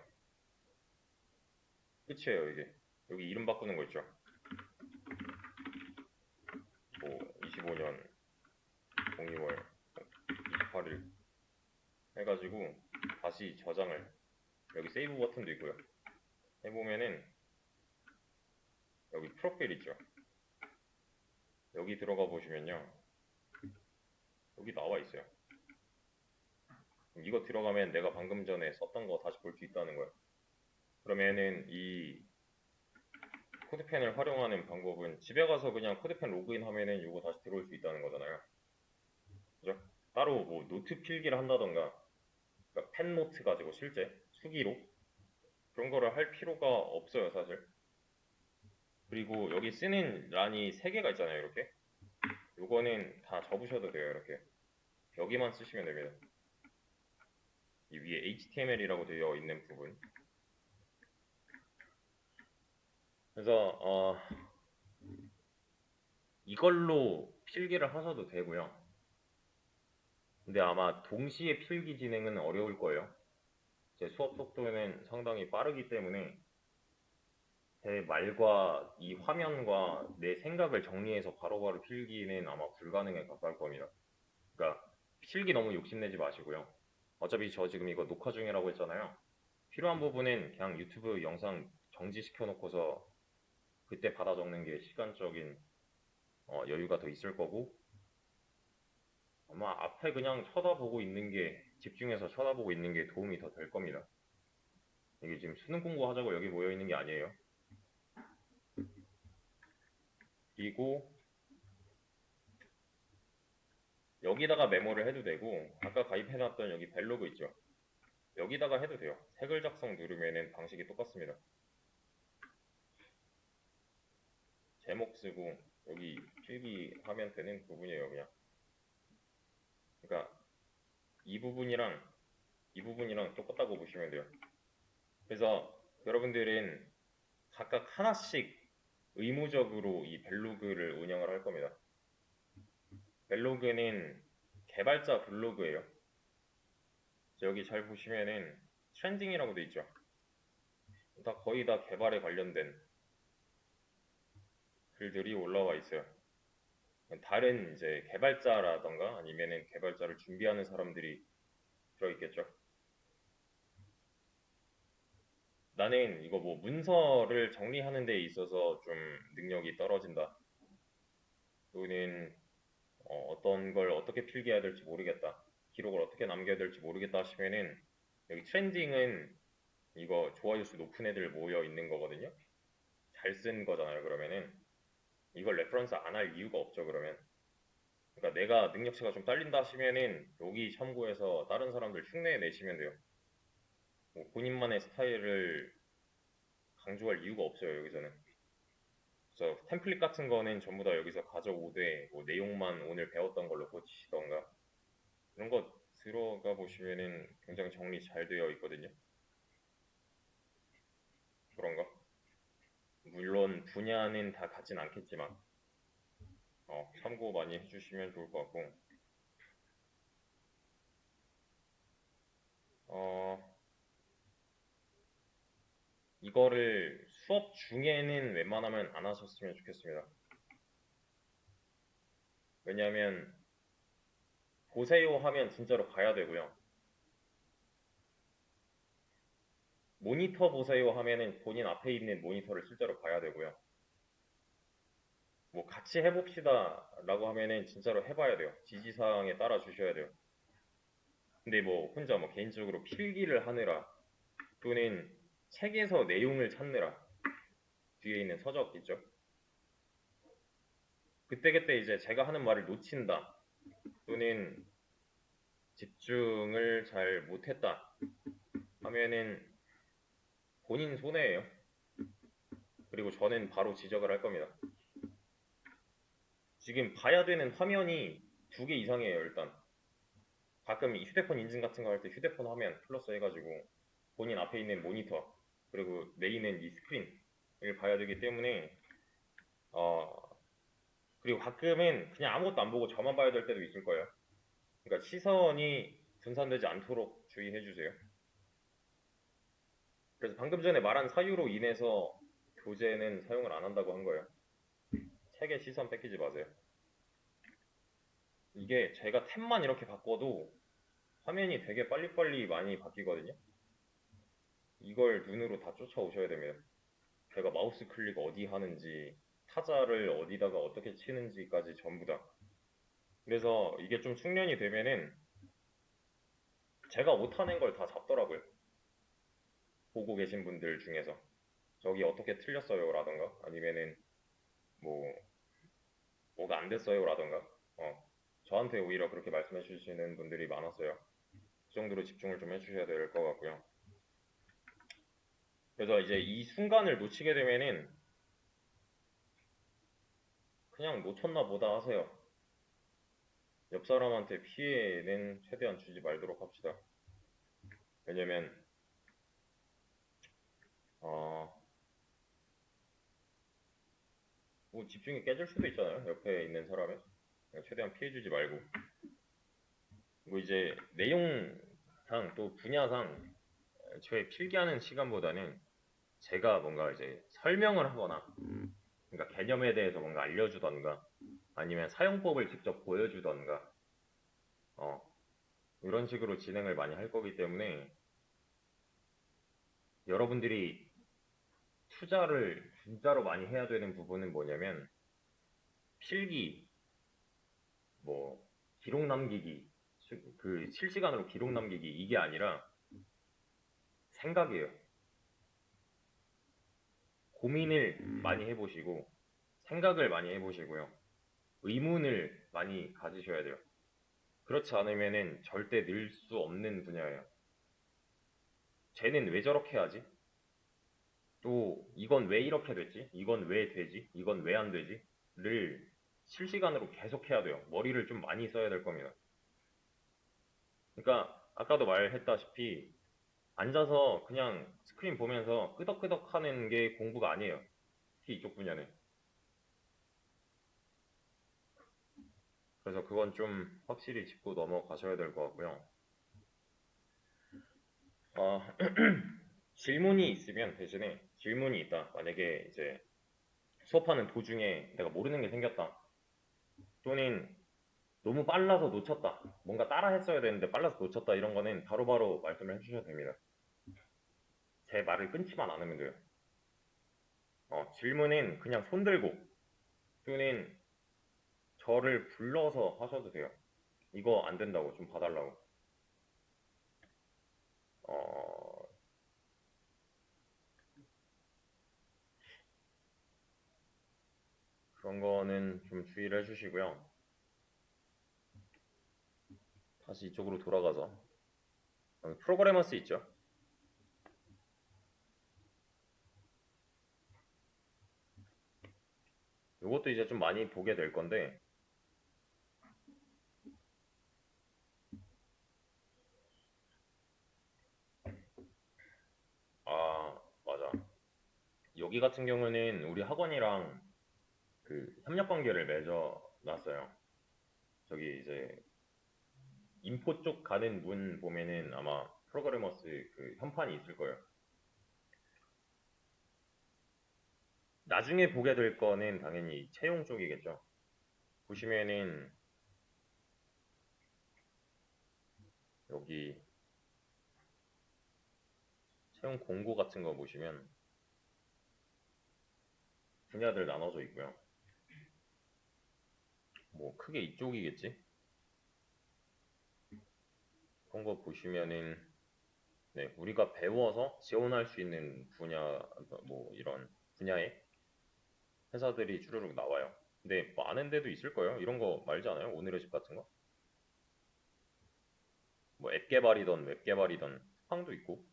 끝이에요. 이게 여기 이름 바꾸는 거 있죠. 뭐 25년 02월 28일 해가지고 다시 저장을 여기 세이브 버튼도 있고요. 해보면은 여기 프로필 있죠. 여기 들어가 보시면요. 여기 나와 있어요. 이거 들어가면 내가 방금 전에 썼던 거 다시 볼 수 있다는 거예요. 그러면은 이 코드펜을 활용하는 방법은 집에 가서 그냥 코드펜 로그인 하면은 이거 다시 들어올 수 있다는 거잖아요. 그죠? 따로 뭐 노트 필기를 한다던가, 그러니까 펜노트 가지고 실제 수기로 그런 거를 할 필요가 없어요, 사실. 그리고 여기 쓰는 란이 3개가 있잖아요, 이렇게. 요거는 다 접으셔도 돼요, 이렇게. 여기만 쓰시면 됩니다. 이 위에 HTML이라고 되어 있는 부분. 그래서 이걸로 필기를 하셔도 되고요. 근데 아마 동시에 필기 진행은 어려울 거예요. 제 수업 속도는 상당히 빠르기 때문에 제 말과 이 화면과 내 생각을 정리해서 바로바로 필기는 아마 불가능에 가까울 겁니다. 그러니까 필기 너무 욕심내지 마시고요. 어차피 저 지금 이거 녹화 중이라고 했잖아요. 필요한 부분은 그냥 유튜브 영상 정지시켜 놓고서 그때 받아 적는 게 시간적인 여유가 더 있을 거고, 아마 앞에 그냥 쳐다보고 있는 게, 집중해서 쳐다보고 있는 게 도움이 더 될 겁니다. 이게 지금 수능 공부하자고 여기 모여 있는 게 아니에요. 그리고 여기다가 메모를 해도 되고, 아까 가입해놨던 여기 벨로그 있죠. 여기다가 해도 돼요. 색을 작성 누르면은 방식이 똑같습니다. 제목 쓰고 여기 필기하면 되는 부분이에요, 그냥. 그러니까 이 부분이랑 이 부분이랑 똑같다고 보시면 돼요. 그래서 여러분들은 각각 하나씩 의무적으로 이 벨로그를 운영을 할 겁니다. 벨로그는 개발자 블로그예요. 여기 잘 보시면은 트렌딩이라고 돼 있죠. 다 거의 다 개발에 관련된 글들이 올라와 있어요. 다른 이제 개발자라던가 아니면은 개발자를 준비하는 사람들이 들어있겠죠. 나는 이거 뭐 문서를 정리하는 데 있어서 좀 능력이 떨어진다. 또는 어떤 걸 어떻게 필기해야 될지 모르겠다. 기록을 어떻게 남겨야 될지 모르겠다 하시면은 여기 트렌딩은 이거 좋아요 수 높은 애들 모여 있는 거거든요. 잘 쓴 거잖아요, 그러면은. 이걸 레퍼런스 안 할 이유가 없죠, 그러면. 그러니까 내가 능력치가 좀 딸린다 하시면은 여기 참고해서 다른 사람들 흉내 내시면 돼요. 뭐 본인만의 스타일을 강조할 이유가 없어요, 여기서는. 그래서 템플릿 같은 거는 전부 다 여기서 가져오되 뭐 내용만 오늘 배웠던 걸로 고치시던가 이런 거 들어가 보시면은 굉장히 정리 잘 되어 있거든요. 그런가? 물론 분야는 다 같진 않겠지만 참고 많이 해주시면 좋을 것 같고 어, 이거를 수업 중에는 웬만하면 안 하셨으면 좋겠습니다. 왜냐하면 보세요 하면 진짜로 봐야 되고요. 모니터 보세요 하면은 본인 앞에 있는 모니터를 실제로 봐야 되고요. 뭐 같이 해봅시다 라고 하면은 진짜로 해봐야 돼요. 지시사항에 따라 주셔야 돼요. 근데 뭐 혼자 뭐 개인적으로 필기를 하느라 또는 책에서 내용을 찾느라 뒤에 있는 서적 있죠. 그때그때 이제 제가 하는 말을 놓친다 또는 집중을 잘 못했다 하면은 본인 손해예요. 그리고 저는 바로 지적을 할 겁니다. 지금 봐야 되는 화면이 2개 이상이에요, 일단. 가끔 이 휴대폰 인증 같은 거 할 때 휴대폰 화면 플러스 해가지고 본인 앞에 있는 모니터 그리고 메인은 이 스크린을 봐야 되기 때문에 그리고 가끔은 그냥 아무것도 안 보고 저만 봐야 될 때도 있을 거예요. 그러니까 시선이 분산되지 않도록 주의해 주세요. 그래서 방금 전에 말한 사유로 인해서 교재는 사용을 안 한다고 한 거예요. 책에 시선 뺏기지 마세요. 이게 제가 탭만 이렇게 바꿔도 화면이 되게 빨리빨리 많이 바뀌거든요. 이걸 눈으로 다 쫓아오셔야 됩니다. 제가 마우스 클릭 어디 하는지, 타자를 어디다가 어떻게 치는지까지 전부 다. 그래서 이게 좀 숙련이 되면은 제가 못하는 걸 다 잡더라고요. 보고 계신 분들 중에서. 저기 어떻게 틀렸어요? 라던가, 아니면은 뭐, 뭐가 안 됐어요? 라던가, 저한테 오히려 그렇게 말씀해 주시는 분들이 많았어요. 그 정도로 집중을 좀 해주셔야 될 것 같고요. 그래서 이제 이 순간을 놓치게 되면은 그냥 놓쳤나 보다 하세요. 옆 사람한테 피해는 최대한 주지 말도록 합시다. 왜냐면 어, 뭐 집중이 깨질 수도 있잖아요. 옆에 있는 사람의. 최대한 피해 주지 말고. 뭐 이제 내용상 또 분야상 저의 필기하는 시간보다는 제가 뭔가 이제 설명을 하거나, 그러니까 개념에 대해서 뭔가 알려주던가, 아니면 사용법을 직접 보여주던가, 어, 이런 식으로 진행을 많이 할 거기 때문에 여러분들이 투자를 진짜로 많이 해야 되는 부분은 뭐냐면 필기, 뭐 기록 남기기, 그 실시간으로 기록 남기기, 이게 아니라 생각이에요. 고민을 많이 해보시고 생각을 많이 해보시고요. 의문을 많이 가지셔야 돼요. 그렇지 않으면은 절대 늘 수 없는 분야예요. 쟤는 왜 저렇게 하지? 또 이건 왜 이렇게 됐지? 이건 왜 되지? 이건 왜 안 되지? 를 실시간으로 계속 해야 돼요. 머리를 좀 많이 써야 될 겁니다. 그러니까 아까도 말했다시피 앉아서 그냥 스크린 보면서 끄덕끄덕 하는 게 공부가 아니에요. 특히 이쪽 분야는. 그래서 그건 좀 확실히 짚고 넘어가셔야 될 것 같고요. 어, 질문이 있으면, 대신에 질문이 있다. 만약에 이제 수업하는 도중에 내가 모르는 게 생겼다. 또는 너무 빨라서 놓쳤다. 뭔가 따라 했어야 되는데 빨라서 놓쳤다. 이런 거는 바로바로 말씀을 해주셔도 됩니다. 제 말을 끊지만 않으면 돼요. 질문은 그냥 손 들고 또는 저를 불러서 하셔도 돼요. 이거 안 된다고 좀 봐달라고. 어, 그런 거는 좀 주의를 해주시고요. 다시 이쪽으로 돌아가서 프로그래머스 있죠? 이것도 이제 좀 많이 보게 될 건데, 아, 맞아. 여기 같은 경우는 우리 학원이랑 그 협력 관계를 맺어 놨어요. 저기 이제 인포 쪽 가는 문 보면은 아마 프로그래머스 그 현판이 있을 거예요. 나중에 보게 될 거는 당연히 채용 쪽이겠죠. 보시면은 여기 채용 공고 같은 거 보시면 분야들 나눠져 있고요. 뭐 크게 이쪽이겠지? 그런 거 보시면은 네, 우리가 배워서 지원할 수 있는 분야, 뭐 이런 분야의 회사들이 주르륵 나와요. 근데 많은 데도 있을 거예요. 이런 거 말지 않아요? 오늘의 집 같은 거? 뭐 앱 개발이던 웹 개발이던 쿠팡도 있고.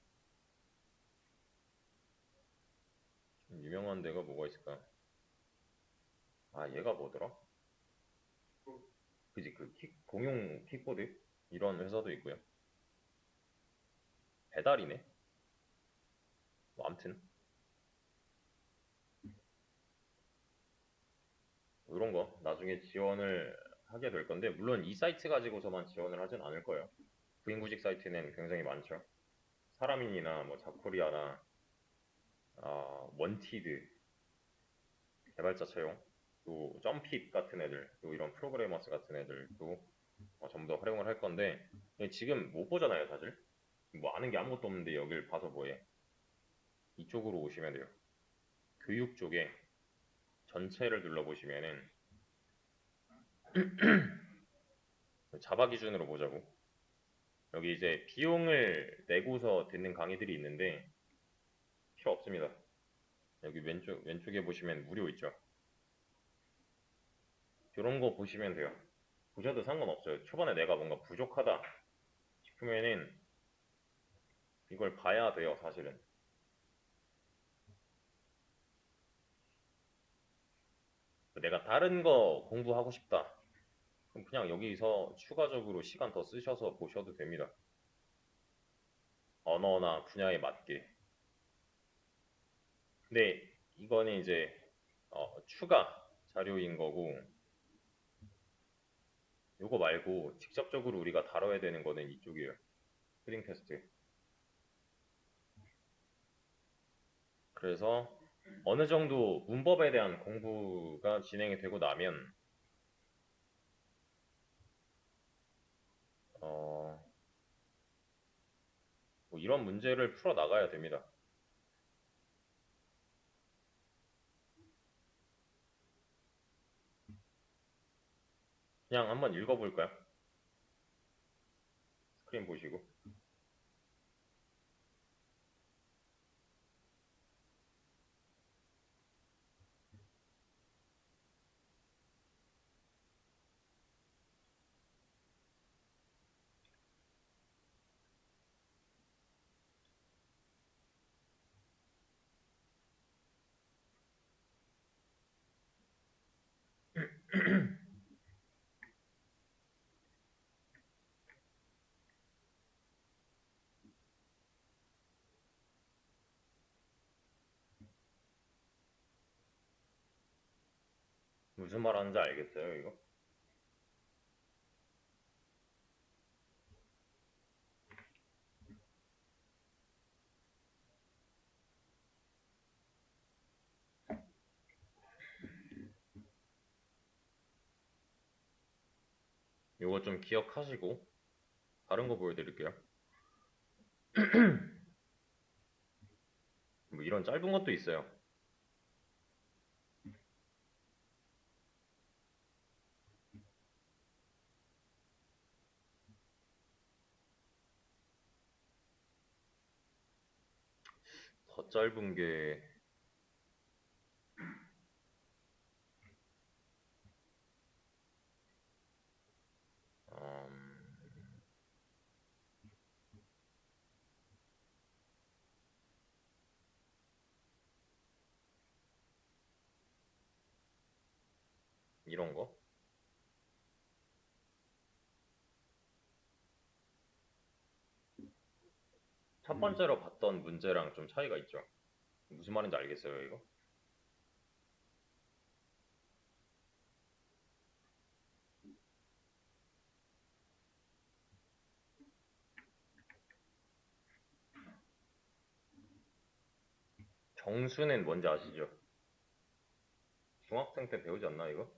좀 유명한 데가 뭐가 있을까? 아, 얘가 뭐더라? 그지, 그 공용 킥보드 이런 회사도 있고요. 배달이네. 뭐 아무튼 이런 거 나중에 지원을 하게 될 건데, 물론 이 사이트 가지고서만 지원을 하진 않을 거예요. 구인구직 사이트는 굉장히 많죠. 사람인이나 뭐 자코리아나 원티드, 개발자 채용, 또 점핏 같은 애들, 또 이런 프로그래머스 같은 애들도 전부 다 활용을 할 건데, 지금 못 보잖아요, 사실. 뭐 아는 게 아무것도 없는데 여길 봐서 뭐해. 이쪽으로 오시면 돼요. 교육 쪽에 전체를 눌러보시면은 자바 기준으로 보자고. 여기 이제 비용을 내고서 듣는 강의들이 있는데 필요 없습니다. 여기 왼쪽에 보시면 무료 있죠. 이런 거 보시면 돼요. 보셔도 상관없어요. 초반에 내가 뭔가 부족하다 싶으면은 이걸 봐야 돼요, 사실은. 내가 다른 거 공부하고 싶다. 그럼 그냥 여기서 추가적으로 시간 더 쓰셔서 보셔도 됩니다. 언어나 분야에 맞게. 근데 이거는 이제 추가 자료인 거고, 이거 말고 직접적으로 우리가 다뤄야 되는 거는 이쪽이에요. 코딩 테스트. 그래서 어느 정도 문법에 대한 공부가 진행이 되고 나면 뭐 이런 문제를 풀어 나가야 됩니다. 그냥 한번 읽어볼까요? 스크린 보시고. 무슨 말 하는지 알겠어요, 이거? 이거 좀 기억하시고 다른 거 보여드릴게요. 뭐 이런 짧은 것도 있어요. 더 짧은 게 이런 거. 첫 번째로 봤던 문제랑 좀 차이가 있죠. 무슨 말인지 알겠어요, 이거? 정수는 뭔지 아시죠? 중학생 때 배우지 않나, 이거?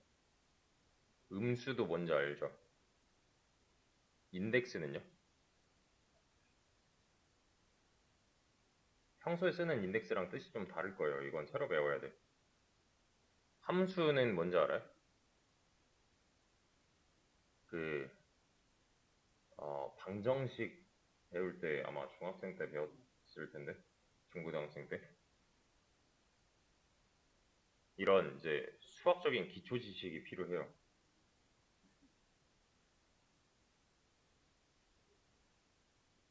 음수도 뭔지 알죠? 인덱스는요? 평소에 쓰는 인덱스랑 뜻이 좀 다를 거예요. 이건 새로 배워야 돼. 함수는 뭔지 알아요? 그, 방정식 배울 때 아마 중학생 때 배웠을 텐데, 중고등학생 때. 이런 이제 수학적인 기초 지식이 필요해요.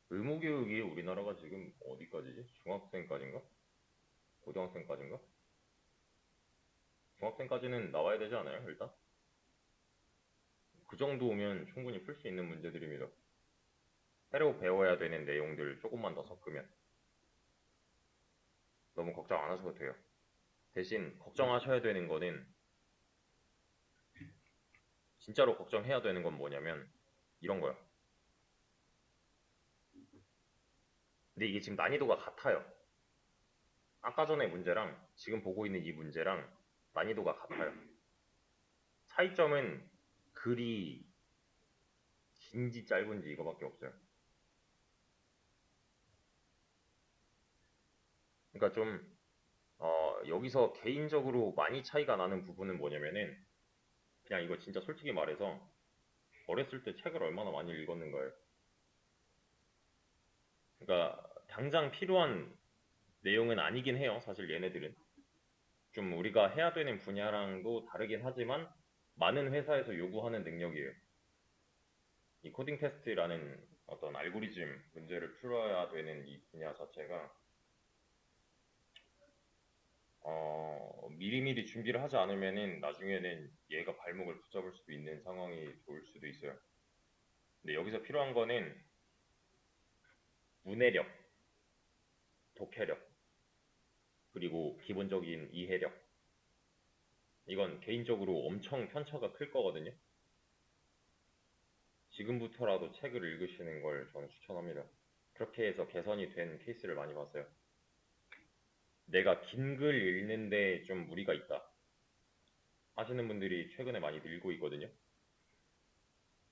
의무교육이 우리나라가 지금 어디까지지? 중학생까지인가? 고등학생까지인가? 중학생까지는 나와야 되지 않아요, 일단? 그 정도면 충분히 풀 수 있는 문제들입니다. 새로 배워야 되는 내용들 조금만 더 섞으면 너무 걱정 안 하셔도 돼요. 대신 걱정하셔야 되는 거는 진짜로 걱정해야 되는 건 뭐냐면 이런 거요. 근데 이게 지금 난이도가 같아요. 아까 전에 문제랑 지금 보고 있는 이 문제랑 난이도가 같아요. 차이점은 글이 긴지 짧은지 이거밖에 없어요. 그러니까 좀 여기서 개인적으로 많이 차이가 나는 부분은 뭐냐면은 그냥 이거 진짜 솔직히 말해서 어렸을 때 책을 얼마나 많이 읽었는 거예요. 그러니까 당장 필요한 내용은 아니긴 해요. 사실 얘네들은 좀 우리가 해야 되는 분야랑도 다르긴 하지만 많은 회사에서 요구하는 능력이에요. 이 코딩 테스트라는 어떤 알고리즘 문제를 풀어야 되는 이 분야 자체가 미리미리 준비를 하지 않으면은 나중에는 얘가 발목을 붙잡을 수도 있는 상황이 올 수도 있어요. 근데 여기서 필요한 거는 문해력, 독해력, 그리고 기본적인 이해력. 이건 개인적으로 엄청 편차가 클 거거든요. 지금부터라도 책을 읽으시는 걸 저는 추천합니다. 그렇게 해서 개선이 된 케이스를 많이 봤어요. 내가 긴 글 읽는데 좀 무리가 있다 하시는 분들이 최근에 많이 늘고 있거든요.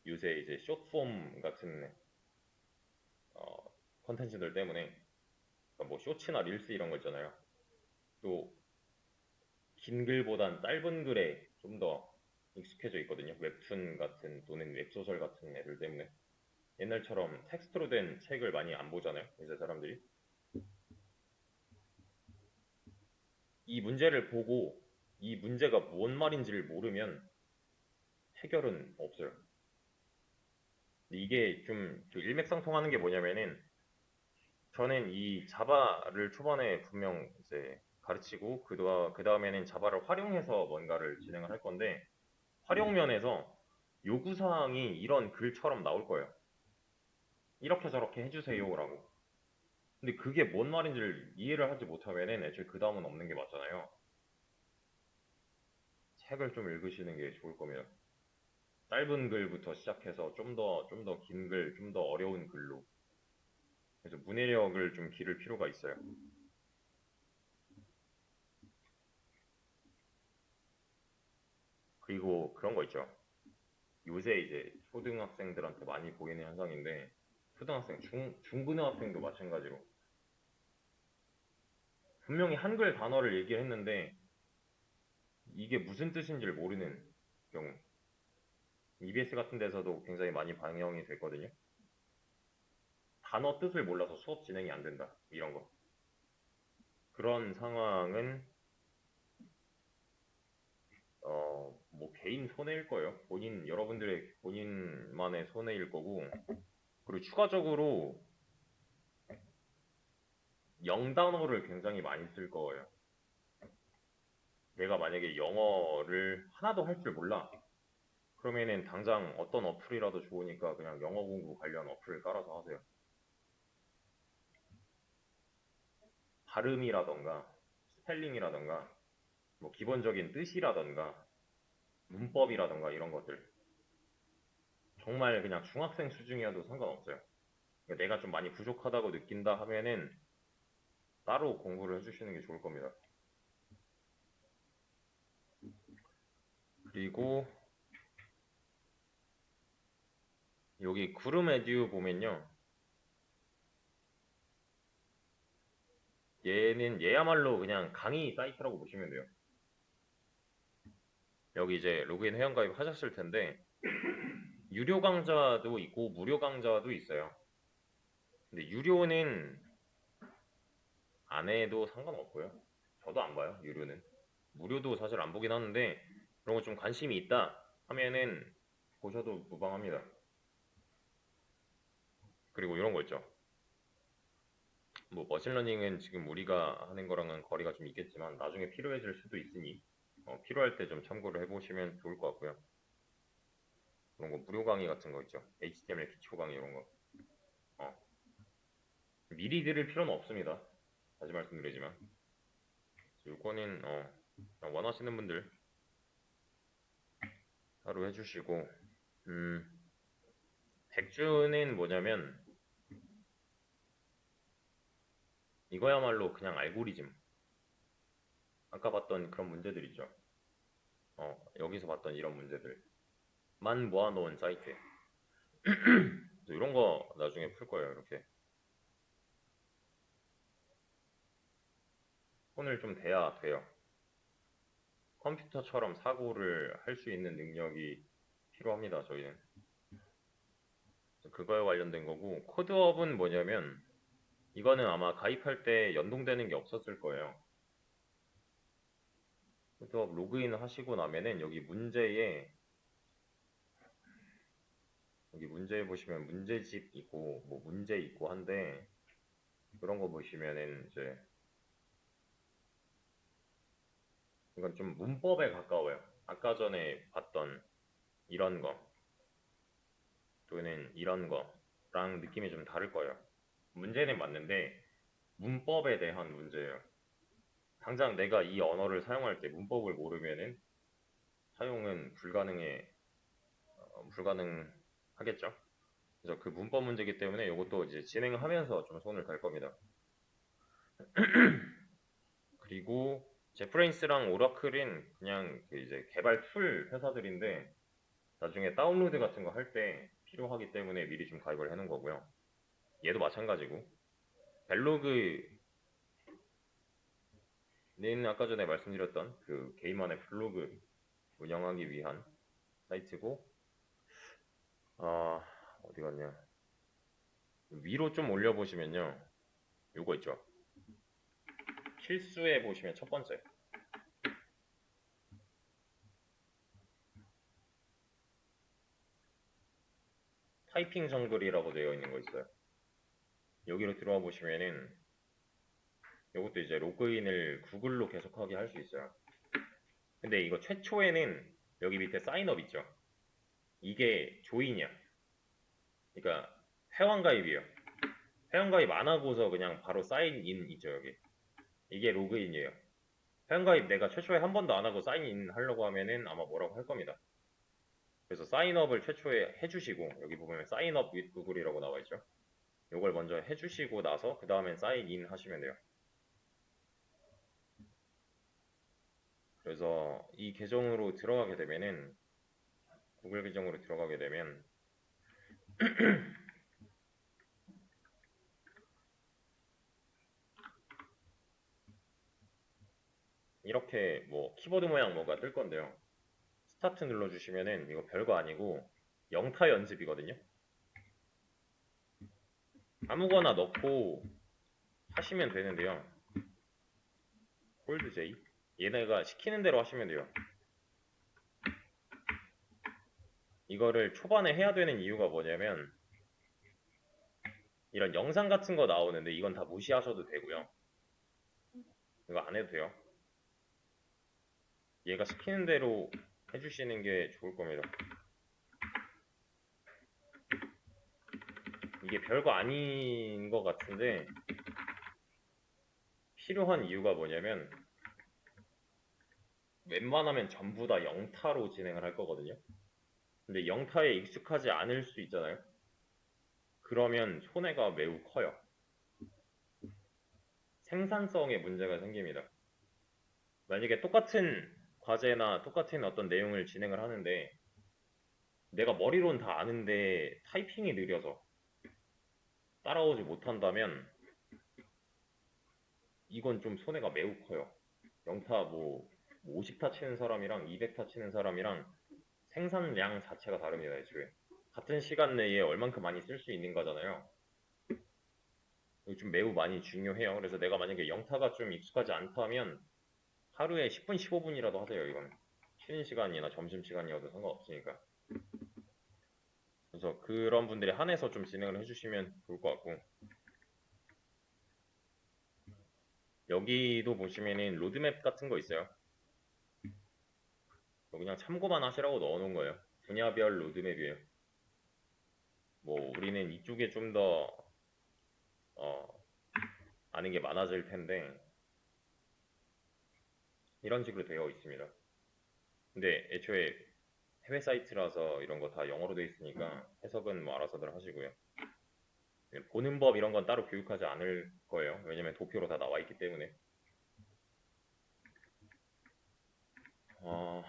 요새 이제 숏폼 같은 컨텐츠들 때문에 그러니까 뭐 쇼츠나 릴스 이런 거 있잖아요. 또 긴 글보단 짧은 글에 좀 더 익숙해져 있거든요. 웹툰 같은 또는 웹소설 같은 애들 때문에 옛날처럼 텍스트로 된 책을 많이 안 보잖아요. 이제 사람들이 이 문제를 보고 이 문제가 뭔 말인지를 모르면 해결은 없어요. 이게 좀 일맥상통하는 게 뭐냐면은 저는 이 자바를 초반에 분명 이제 가르치고 그 다음에는 자바를 활용해서 뭔가를 진행을 할 건데 활용면에서 요구사항이 이런 글처럼 나올 거예요. 이렇게 저렇게 해주세요라고. 근데 그게 뭔 말인지를 이해를 하지 못하면은 애초에 그 다음은 없는 게 맞잖아요. 책을 좀 읽으시는 게 좋을 겁니다. 짧은 글부터 시작해서 좀 더 긴 글, 좀 더 어려운 글로. 그래서 문해력을 좀 기를 필요가 있어요. 그리고 그런 거 있죠. 요새 이제 초등학생들한테 많이 보이는 현상인데, 초등학생, 중고등학생도 마찬가지로. 분명히 한글 단어를 얘기했는데, 이게 무슨 뜻인지를 모르는 경우. EBS 같은 데서도 굉장히 많이 반영이 됐거든요. 단어 뜻을 몰라서 수업 진행이 안 된다. 이런 거. 그런 상황은 뭐 개인 손해일 거예요. 여러분들의 본인만의 손해일 거고, 그리고 추가적으로 영단어를 굉장히 많이 쓸 거예요. 내가 만약에 영어를 하나도 할 줄 몰라. 그러면은 당장 어떤 어플이라도 좋으니까 그냥 영어 공부 관련 어플을 깔아서 하세요. 발음이라던가, 스펠링이라던가, 뭐 기본적인 뜻이라던가, 문법이라던가 이런 것들. 정말 그냥 중학생 수준이어도 상관없어요. 그러니까 내가 좀 많이 부족하다고 느낀다 하면은 따로 공부를 해주시는 게 좋을 겁니다. 그리고 여기 구름 에듀 보면요. 얘야말로 그냥 강의 사이트라고 보시면 돼요. 여기 이제 로그인 회원가입 하셨을 텐데 유료 강좌도 있고 무료 강좌도 있어요. 근데 유료는 안 해도 상관없고요. 저도 안 봐요, 유료는. 무료도 사실 안 보긴 하는데 그런 거 좀 관심이 있다 하면은 보셔도 무방합니다. 그리고 이런 거 있죠. 뭐 머신러닝은 지금 우리가 하는 거랑은 거리가 좀 있겠지만 나중에 필요해질 수도 있으니 필요할 때 좀 참고를 해보시면 좋을 것 같고요. 그런 거 무료 강의 같은 거 있죠. HTML 기초 강의 이런 거. 어, 미리 들을 필요는 없습니다. 다시 말씀드리지만 요거는 원하시는 분들 하루 해주시고 백주는 뭐냐면 이거야말로 그냥 알고리즘. 아까 봤던 그런 문제들 있죠. 여기서 봤던 이런 문제들만 모아놓은 사이트. 이런 거 나중에 풀 거예요. 이렇게 손을 좀 대야 돼요. 컴퓨터처럼 사고를 할 수 있는 능력이 필요합니다, 저희는. 그거에 관련된 거고, 코드업은 뭐냐면, 이거는 아마 가입할 때 연동되는 게 없었을 거예요. 코드업 로그인 하시고 나면은 여기 문제에 보시면 문제집 있고, 뭐 문제 있고 한데, 그런 거 보시면은 이제, 이건 좀 문법에 가까워요. 아까 전에 봤던 이런 거, 또는 이런 거랑 느낌이 좀 다를 거예요. 문제는 맞는데, 문법에 대한 문제예요. 당장 내가 이 언어를 사용할 때 문법을 모르면은 사용은 불가능하겠죠. 그래서 그 문법 문제이기 때문에 이것도 이제 진행하면서 좀 손을 댈 겁니다. 그리고 제프레인스랑 오라클은 그냥 그 이제 개발 툴 회사들인데 나중에 다운로드 같은 거 할 때 필요하기 때문에 미리 좀 가입을 해놓은 거고요. 얘도 마찬가지고 벨로그는 아까 전에 말씀드렸던 그 개인만의 블로그 운영하기 위한 사이트고 어디 갔냐 위로 좀 올려보시면요 요거 있죠 필수에 보시면 첫 번째 타이핑 정글이라고 되어 있는 거 있어요. 여기로 들어와 보시면은 이것도 이제 로그인을 구글로 계속하게 할 수 있어요. 근데 이거 최초에는 여기 밑에 사인업 있죠. 이게 조인이야. 그러니까 회원가입이에요. 회원가입 안 하고서 그냥 바로 사인인 있죠 여기. 이게 로그인이에요. 회원가입 내가 최초에 한 번도 안 하고 사인인 하려고 하면은 아마 뭐라고 할 겁니다. 그래서 사인업을 최초에 해주시고 여기 보면 사인업 with 구글이라고 나와 있죠. 이걸 먼저 해주시고 나서 그 다음엔 사인인 하시면 돼요. 그래서 이 계정으로 들어가게 되면은 구글 계정으로 들어가게 되면 이렇게 뭐 키보드 모양 뭐가 뜰 건데요. 스타트 눌러주시면은 이거 별거 아니고 영타 연습이거든요. 아무거나 넣고 하시면 되는데요. 홀드 J 얘네가 시키는 대로 하시면 돼요. 이거를 초반에 해야 되는 이유가 뭐냐면 이런 영상 같은 거 나오는데 이건 다 무시하셔도 되고요. 이거 안 해도 돼요. 얘가 시키는 대로 해주시는 게 좋을 겁니다. 이게 별거 아닌 것 같은데 필요한 이유가 뭐냐면 웬만하면 전부 다 영타로 진행을 할 거거든요. 근데 영타에 익숙하지 않을 수 있잖아요. 그러면 손해가 매우 커요. 생산성에 문제가 생깁니다. 만약에 똑같은 과제나 똑같은 어떤 내용을 진행을 하는데 내가 머리로는 다 아는데 타이핑이 느려서 따라오지 못한다면 이건 좀 손해가 매우 커요. 영타 뭐 50타 치는 사람이랑 200타 치는 사람이랑 생산량 자체가 다릅니다. 애초에. 같은 시간 내에 얼만큼 많이 쓸 수 있는 거잖아요. 이거 좀 매우 많이 중요해요. 그래서 내가 만약에 영타가 좀 익숙하지 않다면 하루에 10분, 15분이라도 하세요. 이건 쉬는 시간이나 점심 시간이어도 상관없으니까. 그래서 그런 분들이 한해서 좀 진행을 해주시면 좋을 것 같고 여기도 보시면은 로드맵 같은 거 있어요. 그냥 참고만 하시라고 넣어놓은 거예요. 분야별 로드맵이에요. 뭐 우리는 이쪽에 좀 더 아는 게 많아질 텐데 이런 식으로 되어 있습니다. 근데 애초에 해외 사이트라서 이런 거 다 영어로 되어 있으니까 해석은 뭐 알아서들 하시고요. 보는 법 이런 건 따로 교육하지 않을 거예요. 왜냐면 도표로 다 나와 있기 때문에. 어,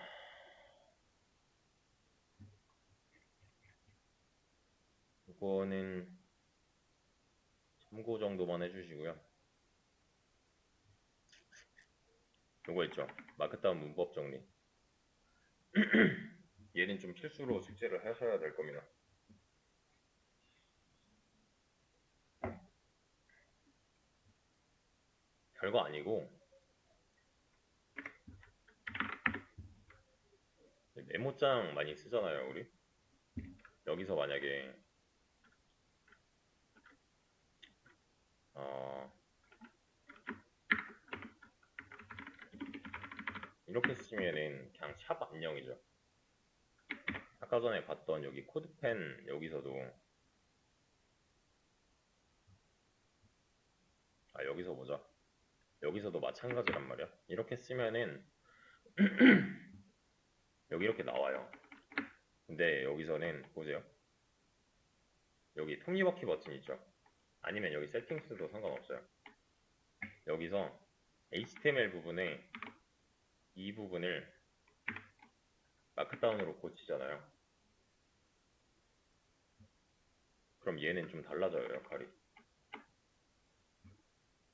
이거는 참고 정도만 해주시고요. 요거 있죠. 마크다운 문법 정리. 얘는 좀 필수로 숙제를 하셔야 될 겁니다. 별거 아니고 메모장 많이 쓰잖아요, 우리. 여기서 만약에 어, 이렇게 쓰면은 그냥 샵 안녕이죠. 아까 전에 봤던 여기 코드펜 여기서도 여기서 보자. 여기서도 마찬가지란 말이야. 이렇게 쓰면은 여기 이렇게 나와요. 근데 여기서는 보세요. 여기 톱니바퀴 버튼 있죠. 아니면 여기 세팅스도 상관없어요. 여기서 HTML 부분에 이 부분을 마크다운으로 고치잖아요. 그럼 얘는 좀 달라져요, 역할이.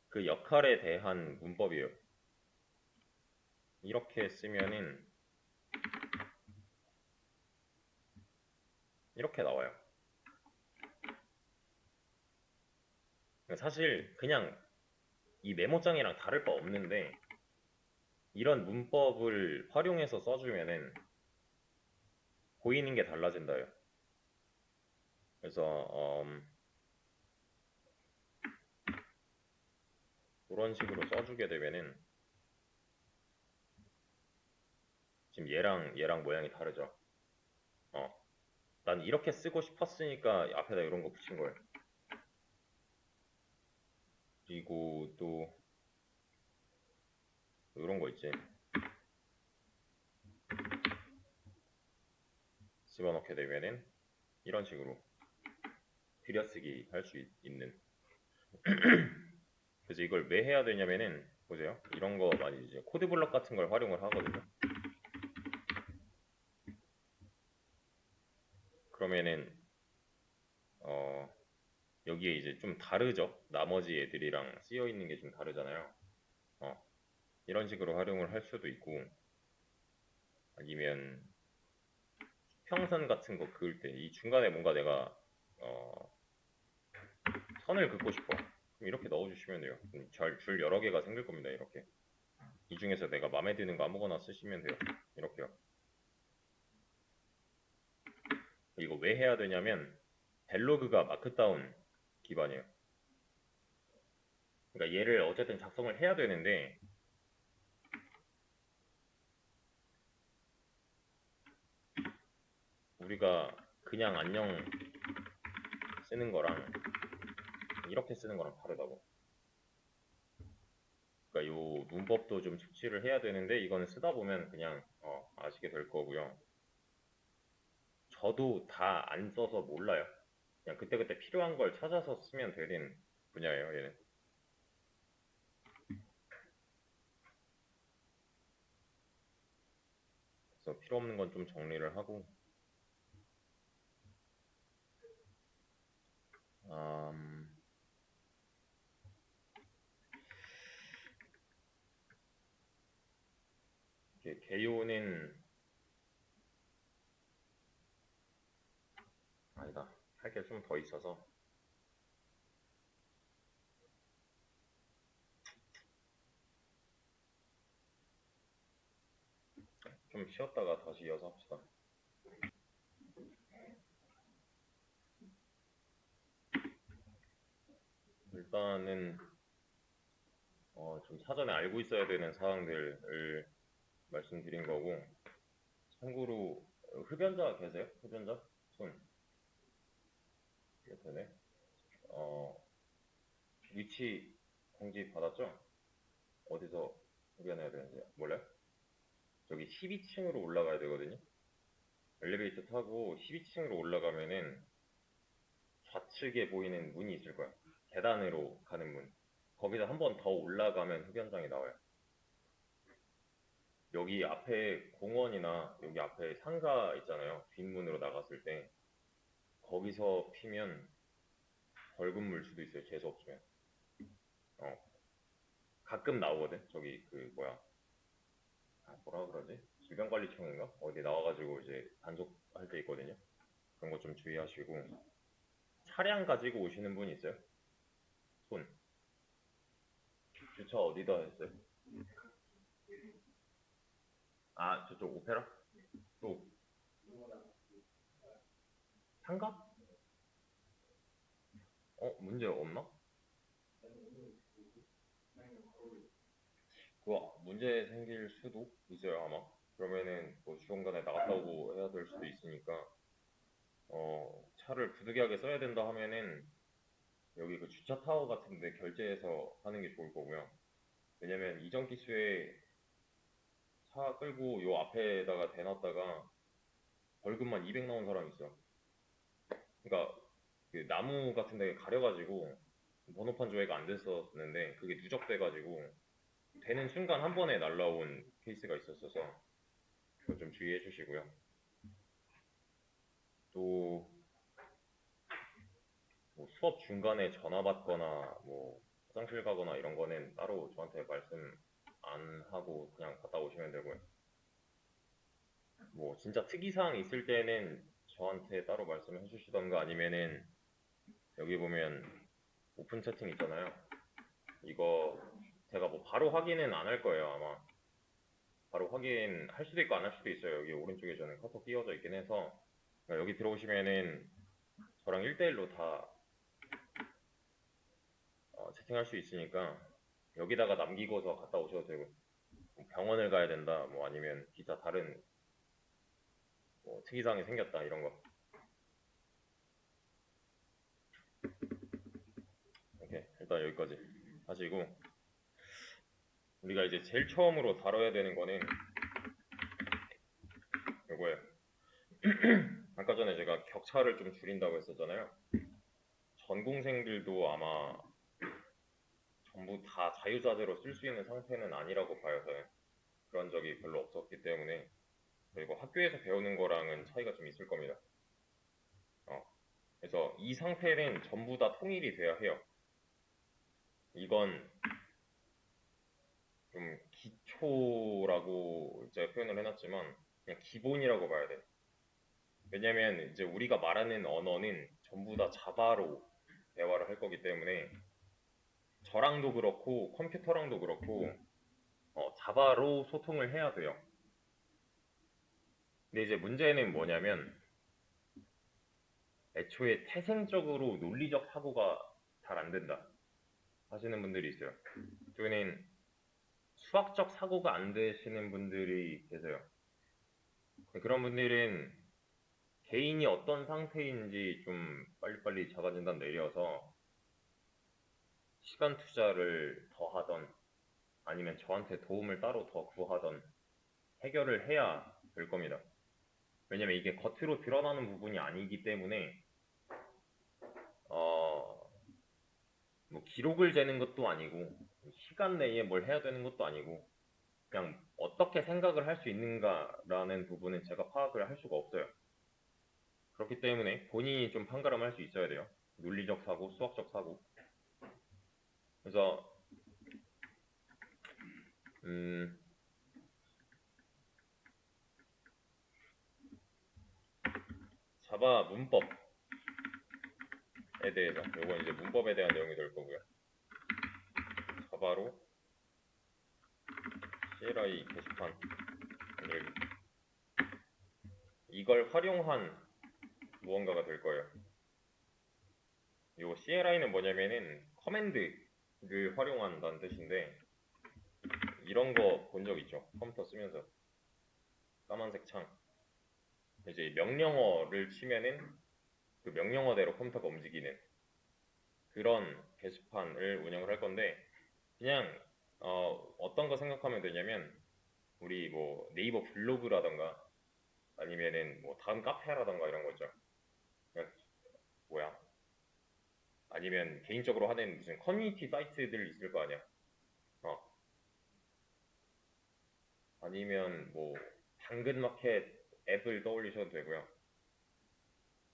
그 역할에 대한 문법이에요. 이렇게 쓰면은 이렇게 나와요. 사실 그냥 이 메모장이랑 다를 바 없는데 이런 문법을 활용해서 써주면은 보이는 게 달라진다요. 그래서 이런 식으로 써주게 되면은 지금 얘랑 모양이 다르죠. 난 이렇게 쓰고 싶었으니까 앞에다 이런 거 붙인 거예요. 그리고 또 이런 거 있지. 집어넣게 되면은 이런 식으로 들여쓰기 할 수 있는. 그래서 이걸 왜 해야 되냐면은 보세요. 이런 거 많이 이제 코드블럭 같은 걸 활용을 하거든요. 그러면은 여기에 이제 좀 다르죠. 나머지 애들이랑 쓰여 있는 게 좀 다르잖아요. 이런 식으로 활용을 할 수도 있고 아니면 수평선 같은 거 그을 때 이 중간에 뭔가 내가 선을 긋고 싶어. 그럼 이렇게 넣어주시면 돼요. 줄 여러 개가 생길 겁니다. 이렇게 이 중에서 내가 마음에 드는 거 아무거나 쓰시면 돼요. 이렇게요. 이거 왜 해야 되냐면 벨로그가 마크다운 기반이에요. 그러니까 얘를 어쨌든 작성을 해야 되는데 우리가 그냥 안녕 쓰는 거랑 이렇게 쓰는 거랑 다르다고. 그러니까 요 문법도 좀 숙지를 해야 되는데 이거는 쓰다 보면 그냥 아시게 될 거고요. 저도 다 안 써서 몰라요. 그냥 그때그때 필요한 걸 찾아서 쓰면 되는 분야예요, 얘는. 그래서 필요 없는 건 좀 정리를 하고 음, 개요는 아니다. 할 게 좀 더 있어서 좀 쉬었다가 다시 이어서 합시다. 일단은 좀 사전에 알고 있어야 되는 사항들을 말씀드린 거고 참고로 흡연자 계세요? 흡연자? 손 이게 되네. 어, 위치 공지 받았죠? 어디서 흡연해야 되는지 몰라요? 저기 12층으로 올라가야 되거든요. 엘리베이터 타고 12층으로 올라가면은 좌측에 보이는 문이 있을 거야. 계단으로 가는 문. 거기서 한 번 더 올라가면 흡연장이 나와요. 여기 앞에 공원이나 여기 앞에 상가 있잖아요. 뒷문으로 나갔을 때 거기서 피면 벌금 물 수도 있어요. 재수 없으면. 어, 가끔 나오거든. 저기 그 뭐야 뭐라 그러지? 질병관리청인가? 어디 나와가지고 이제 단속할 때 있거든요. 그런 거 좀 주의하시고. 차량 가지고 오시는 분 있어요? 손. 주차 어디다 했어요? 아, 저쪽 오페라? 또 상가? 문제 없나? 그거 문제 생길 수도 있어요, 아마. 그러면은 뭐 중간에 나갔다 오고 해야 될 수도 있으니까 차를 부득이하게 써야 된다 하면은 여기 그 주차 타워 같은 데 결제해서 하는 게 좋을 거고요. 왜냐면 이전 기수에 차 끌고 요 앞에다가 대놨다가 벌금만 200 나온 사람이 있어. 그러니까 그 나무 같은 데 가려가지고 번호판 조회가 안 됐었는데 그게 누적돼가지고 되는 순간 한 번에 날라온 케이스가 있었어서 그거 좀 주의해 주시고요. 또 뭐 수업 중간에 전화 받거나 뭐 화장실 가거나 이런 거는 따로 저한테 말씀 안 하고 그냥 갔다 오시면 되고요. 뭐 진짜 특이사항 있을 때는 저한테 따로 말씀해 주시던가 아니면은 여기 보면 오픈 채팅 있잖아요. 이거 제가 뭐 바로 확인은 안 할 거예요, 아마. 바로 확인할 수도 있고 안 할 수도 있어요. 여기 오른쪽에 저는 카톡 띄워져 있긴 해서 그러니까 여기 들어오시면은 저랑 1대1로 다 채팅할 수 있으니까 여기다가 남기고서 갔다 오셔도 되고 뭐 병원을 가야 된다 뭐 아니면 기타 다른 뭐 특이사항이 생겼다 이런 거 이렇게 일단 여기까지 하시고 우리가 이제 제일 처음으로 다뤄야 되는 거는 요거예요. 아까 전에 제가 격차를 좀 줄인다고 했었잖아요. 전공생들도 아마 전부 다 자유자재로 쓸 수 있는 상태는 아니라고 봐요. 저는 그런 적이 별로 없었기 때문에 그리고 학교에서 배우는 거랑은 차이가 좀 있을 겁니다. 어, 그래서 이 상태는 전부 다 통일이 돼야 해요. 이건 좀 기초라고 제가 표현을 해놨지만 그냥 기본이라고 봐야 돼. 왜냐면 이제 우리가 말하는 언어는 전부 다 자바로 대화를 할 거기 때문에 저랑도 그렇고 컴퓨터랑도 그렇고 자바로 소통을 해야 돼요. 근데 이제 문제는 뭐냐면 애초에 태생적으로 논리적 사고가 잘 안 된다 하시는 분들이 있어요. 또는 수학적 사고가 안 되시는 분들이 계세요. 그런 분들은 개인이 어떤 상태인지 좀 빨리빨리 자가진단 내려서 시간 투자를 더 하던 아니면 저한테 도움을 따로 더 구하던 해결을 해야 될 겁니다. 왜냐면 이게 겉으로 드러나는 부분이 아니기 때문에 어, 뭐 기록을 재는 것도 아니고 시간 내에 뭘 해야 되는 것도 아니고 그냥 어떻게 생각을 할 수 있는가라는 부분은 제가 파악을 할 수가 없어요. 그렇기 때문에 본인이 좀 판가름할 수 있어야 돼요. 논리적 사고, 수학적 사고. 그래서 음, 자바 문법에 대해서 요건 이제 문법에 대한 내용이 될 거고요. 자바로 CLI 게시판 만들기 이걸 활용한 무언가가 될 거예요. 요 CLI는 뭐냐면은 커맨드를 활용한다는 뜻인데 이런 거 본 적 있죠? 컴퓨터 쓰면서 까만색 창 이제 명령어를 치면은 그 명령어대로 컴퓨터가 움직이는 그런 게시판을 운영을 할 건데 그냥 어떤 거 생각하면 되냐면 우리 뭐 네이버 블로그라던가 아니면은 뭐 다음 카페라던가 이런 거 있죠. 그러니까 뭐야? 아니면 개인적으로 하는 무슨 커뮤니티 사이트들 있을 거 아니야. 어, 아니면 뭐 당근마켓 앱을 떠올리셔도 되고요.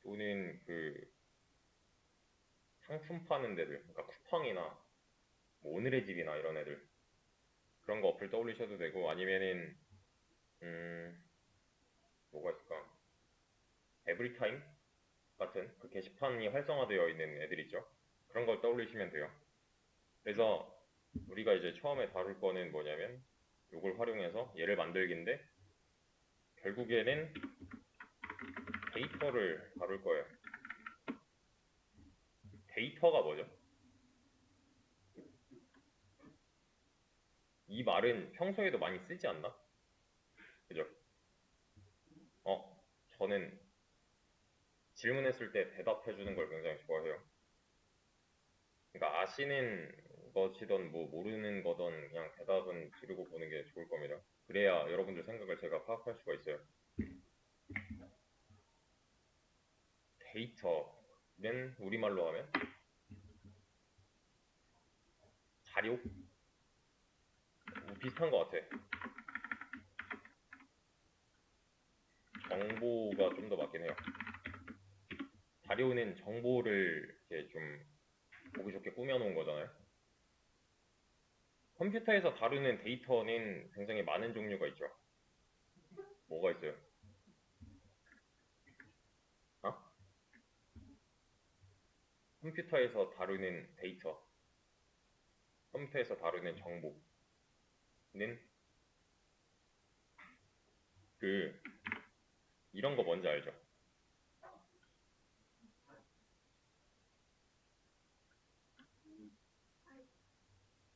또는 그 상품 파는 데들, 그러니까 쿠팡이나 뭐 오늘의 집이나 이런 애들 그런 거 어플 떠올리셔도 되고 아니면은 뭐가 있을까? 에브리타임 같은 그 게시판이 활성화되어 있는 애들 있죠? 그런 걸 떠올리시면 돼요. 그래서 우리가 이제 처음에 다룰 거는 뭐냐면 이걸 활용해서 얘를 만들기인데 결국에는 데이터를 다룰 거예요. 데이터가 뭐죠? 이 말은 평소에도 많이 쓰지 않나? 그죠? 저는 질문했을 때 대답해 주는 걸 굉장히 좋아해요. 그러니까 아시는 것이든 뭐 모르는 거든 그냥 대답은 지르고 보는 게 좋을 겁니다. 그래야 여러분들 생각을 제가 파악할 수가 있어요. 데이터는 우리말로 하면 자료? 뭐 비슷한 것 같아. 정보가 좀 더 맞긴 해요. 자료는 정보를 이렇게 좀 보기 좋게 꾸며놓은 거잖아요. 컴퓨터에서 다루는 데이터는 굉장히 많은 종류가 있죠. 뭐가 있어요? 어? 컴퓨터에서 다루는 데이터, 컴퓨터에서 다루는 정보는 그 이런 거 뭔지 알죠?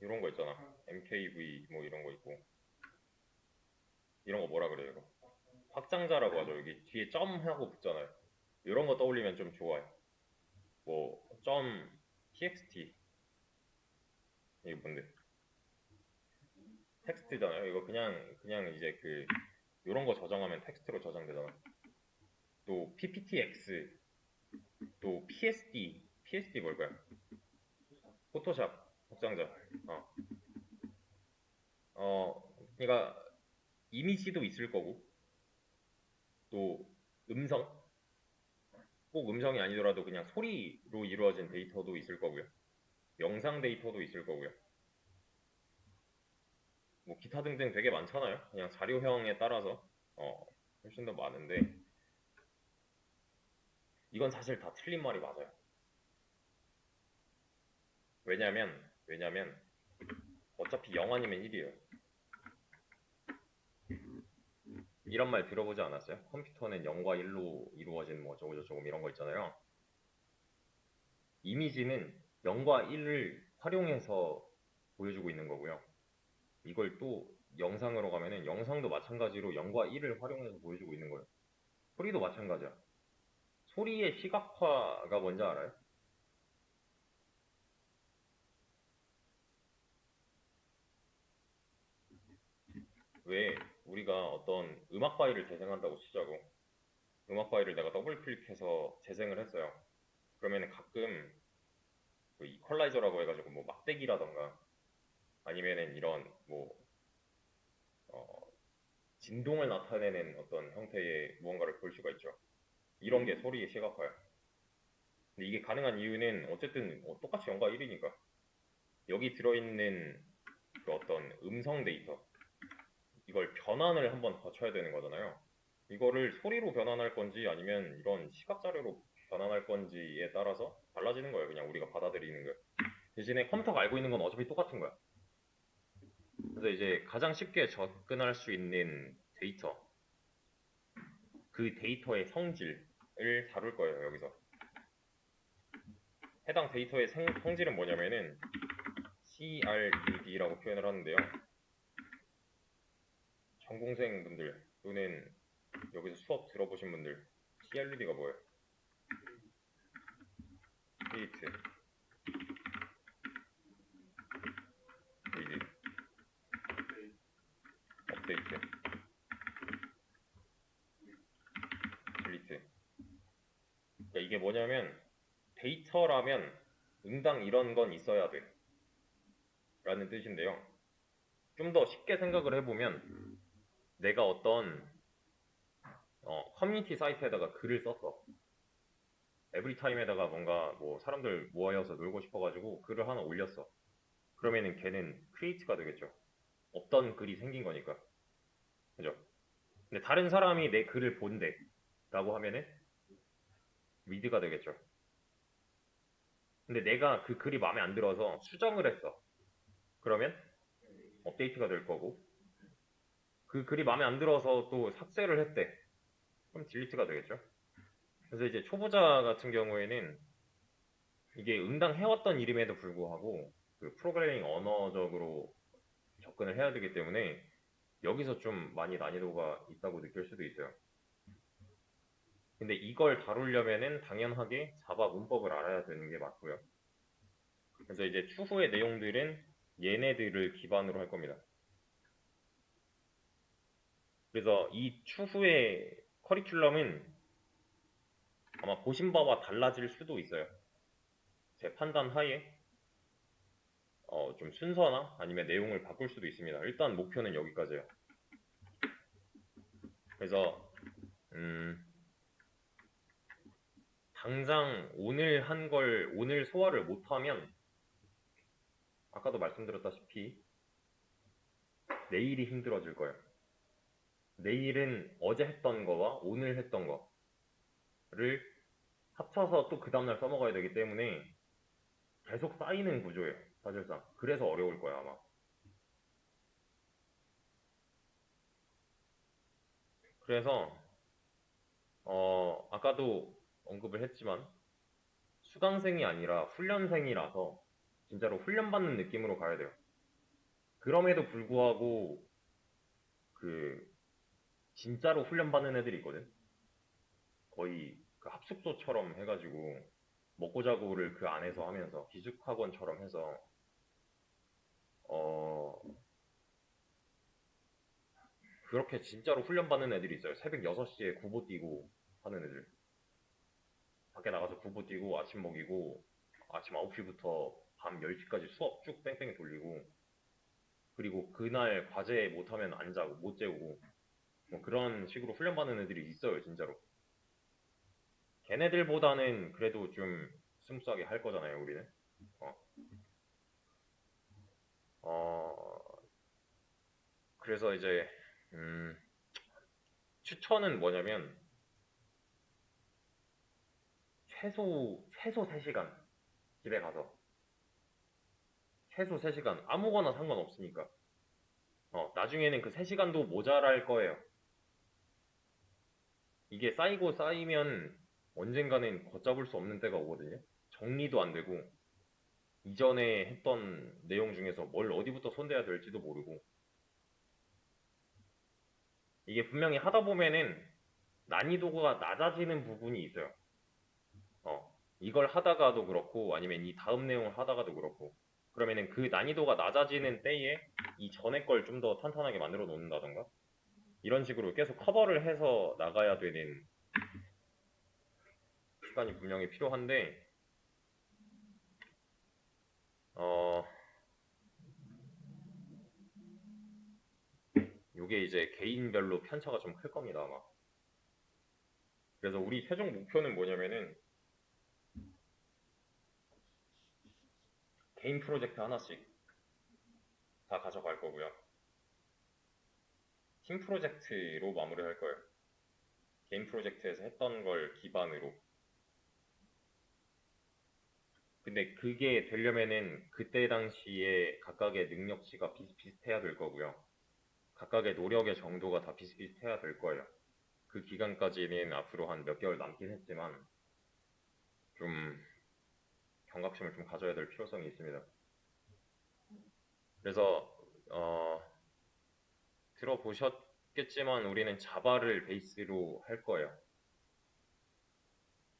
이런 거 있잖아. MKV 뭐 이런 거 있고 이런 거 뭐라 그래요? 이거 확장자라고 하죠. 여기 뒤에 점 하고 붙잖아요. 이런 거 떠올리면 좀 좋아요. 뭐 점 txt 이게 뭔데? 텍스트잖아요. 이거 그냥 이제 그 이런 거 저장하면 텍스트로 저장되잖아. 또 pptx, 또 PSD 뭘까요? 포토샵 확장자. 그러니까 이미지도 있을 거고 또 음성, 꼭 음성이 아니더라도 그냥 소리로 이루어진 데이터도 있을 거고요. 영상 데이터도 있을 거고요. 뭐 기타 등등 되게 많잖아요. 그냥 자료형에 따라서 훨씬 더 많은데 이건 사실 다 틀린 말이 맞아요. 왜냐면 어차피 0 아니면 1이에요. 이런 말 들어보지 않았어요? 컴퓨터는 0과 1로 이루어진 뭐 어쩌고저쩌고 이런 거 있잖아요. 이미지는 0과 1을 활용해서 보여주고 있는 거고요. 이걸 또 영상으로 가면은 영상도 마찬가지로 0과 1을 활용해서 보여주고 있는 거예요. 소리도 마찬가지야. 소리의 시각화가 뭔지 알아요? 왜 우리가 어떤 음악 파일을 재생한다고 치자고 음악 파일을 내가 더블 클릭해서 재생을 했어요. 그러면은 가끔 그 이퀄라이저라고 해가지고 뭐 막대기라던가 아니면은 이런 뭐 진동을 나타내는 어떤 형태의 무언가를 볼 수가 있죠. 이런 게 소리의 시각화야. 근데 이게 가능한 이유는 어쨌든 똑같이 0과 1이니까 여기 들어있는 그 어떤 음성 데이터 이걸 변환을 한번 거쳐야 되는 거잖아요. 이거를 소리로 변환할 건지 아니면 이런 시각 자료로 변환할 건지에 따라서 달라지는 거예요. 그냥 우리가 받아들이는 거. 대신에 컴퓨터가 알고 있는 건 어차피 똑같은 거야. 그래서 이제 가장 쉽게 접근할 수 있는 데이터, 그 데이터의 성질을 다룰 거예요. 여기서 해당 데이터의 성질은 뭐냐면은 CRUD라고 표현을 하는데요. 전공생분들 또는 여기서 수업 들어보신 분들 CRUD가 뭐예요? create, read, update, delete. 그러니까 이게 뭐냐면 데이터라면 응당 이런 건 있어야 돼 라는 뜻인데요. 좀 더 쉽게 생각을 해보면 내가 어떤 커뮤니티 사이트에다가 글을 썼어. 에브리타임에다가 뭔가 뭐 사람들 모여서 놀고 싶어가지고 글을 하나 올렸어. 그러면은 걔는 크리에이트가 되겠죠. 없던 글이 생긴 거니까. 그죠? 근데 다른 사람이 내 글을 본대 라고 하면은 미드가 되겠죠. 근데 내가 그 글이 마음에 안 들어서 수정을 했어. 그러면 업데이트가 될 거고, 그 글이 마음에 안 들어서 또 삭제를 했대. 그럼 딜리트가 되겠죠. 그래서 이제 초보자 같은 경우에는 이게 응당해왔던 일임에도 불구하고 그 프로그래밍 언어적으로 접근을 해야 되기 때문에 여기서 좀 많이 난이도가 있다고 느낄 수도 있어요. 근데 이걸 다루려면은 당연하게 자바 문법을 알아야 되는 게 맞고요. 그래서 이제 추후의 내용들은 얘네들을 기반으로 할 겁니다. 그래서 이 추후의 커리큘럼은 아마 보신 바와 달라질 수도 있어요. 제 판단 하에 좀 순서나 아니면 내용을 바꿀 수도 있습니다. 일단 목표는 여기까지예요. 그래서 당장 오늘 한 걸 오늘 소화를 못하면 아까도 말씀드렸다시피 내일이 힘들어질 거예요. 내일은 어제 했던 거와 오늘 했던 거를 합쳐서 또 그 다음날 써먹어야 되기 때문에 계속 쌓이는 구조예요. 사실상. 그래서 어려울 거예요, 아마. 그래서 아까도 언급을 했지만 수강생이 아니라 훈련생이라서 진짜로 훈련받는 느낌으로 가야 돼요. 그럼에도 불구하고 그 진짜로 훈련받는 애들이 있거든. 거의 그 합숙소처럼 해가지고 먹고 자고를 그 안에서 하면서 기숙학원처럼 해서 어 그렇게 진짜로 훈련받는 애들이 있어요. 새벽 6시에 구보 뛰고 하는 애들. 밖에 나가서 구보 뛰고 아침 먹이고 아침 9시부터 밤 10시까지 수업 쭉 뺑뺑이 돌리고 그리고 그날 과제 못하면 안 자고 못 재우고 뭐 그런 식으로 훈련받는 애들이 있어요, 진짜로. 걔네들보다는 그래도 좀 스무스하게 할 거잖아요, 우리는. 어, 어, 그래서 이제 음, 추천은 뭐냐면 최소 3시간 집에 가서 최소 3시간 아무거나 상관없으니까 나중에는 그 3시간도 모자랄 거예요. 이게 쌓이고 쌓이면 언젠가는 걷잡을 수 없는 때가 오거든요. 정리도 안 되고 이전에 했던 내용 중에서 뭘 어디부터 손대야 될지도 모르고 이게 분명히 하다 보면은 난이도가 낮아지는 부분이 있어요. 이걸 하다가도 그렇고 아니면 이 다음 내용을 하다가도 그렇고 그러면은 그 난이도가 낮아지는 때에 이 전에 걸 좀 더 탄탄하게 만들어 놓는다던가 이런 식으로 계속 커버를 해서 나가야 되는 시간이 분명히 필요한데 어 요게 이제 개인별로 편차가 좀 클 겁니다 아마. 그래서 우리 최종 목표는 뭐냐면은 개인 프로젝트 하나씩 다 가져갈 거고요. 팀 프로젝트로 마무리할 거예요. 개인 프로젝트에서 했던 걸 기반으로. 근데 그게 되려면은 그때 당시에 각각의 능력치가 비슷비슷해야 될 거고요. 각각의 노력의 정도가 다 비슷비슷해야 될 거예요. 그 기간까지는 앞으로 한 몇 개월 남긴 했지만 좀 경각심을 좀 가져야 될 필요성이 있습니다. 그래서 들어보셨겠지만 우리는 자바를 베이스로 할 거예요.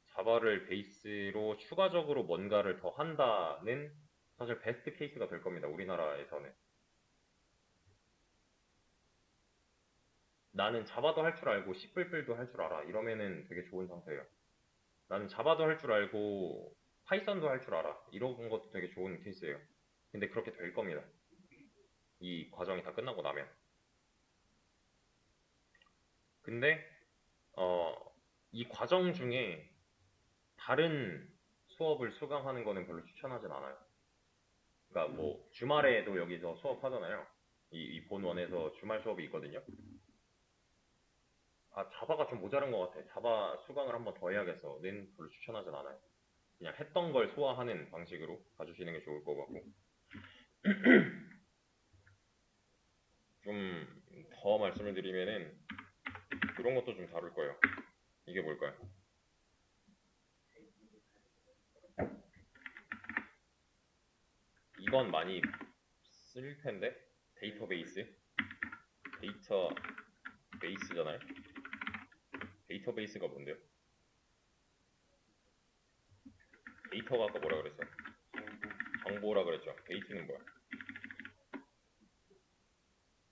자바를 베이스로 추가적으로 뭔가를 더 한다는 사실 베스트 케이스가 될 겁니다. 우리나라에서는. 나는 자바도 할 줄 알고 C++도 할 줄 알아. 이러면은 되게 좋은 상태예요. 나는 자바도 할 줄 알고 파이썬도 할 줄 알아. 이런 것도 되게 좋은 케이스예요. 근데 그렇게 될 겁니다. 이 과정이 다 끝나고 나면. 근데 어, 이 과정 중에 다른 수업을 수강하는 거는 별로 추천하진 않아요. 그러니까 뭐 주말에도 여기서 수업하잖아요. 이 본원에서 주말 수업이 있거든요. 자바가 좀 모자란 것 같아. 자바 수강을 한번 더 해야겠어.는 별로 추천하진 않아요. 그냥 했던 걸 소화하는 방식으로 가주시는 게 좋을 것 같고. 좀 더 말씀을 드리면은 이런 것도 좀 다룰 거예요. 이게 뭘까요? 이건 많이 쓸 텐데 데이터베이스잖아요. 데이터베이스가 뭔데요? 데이터가 아까 뭐라 그랬어? 정보라 그랬죠. 데이터는 뭐야?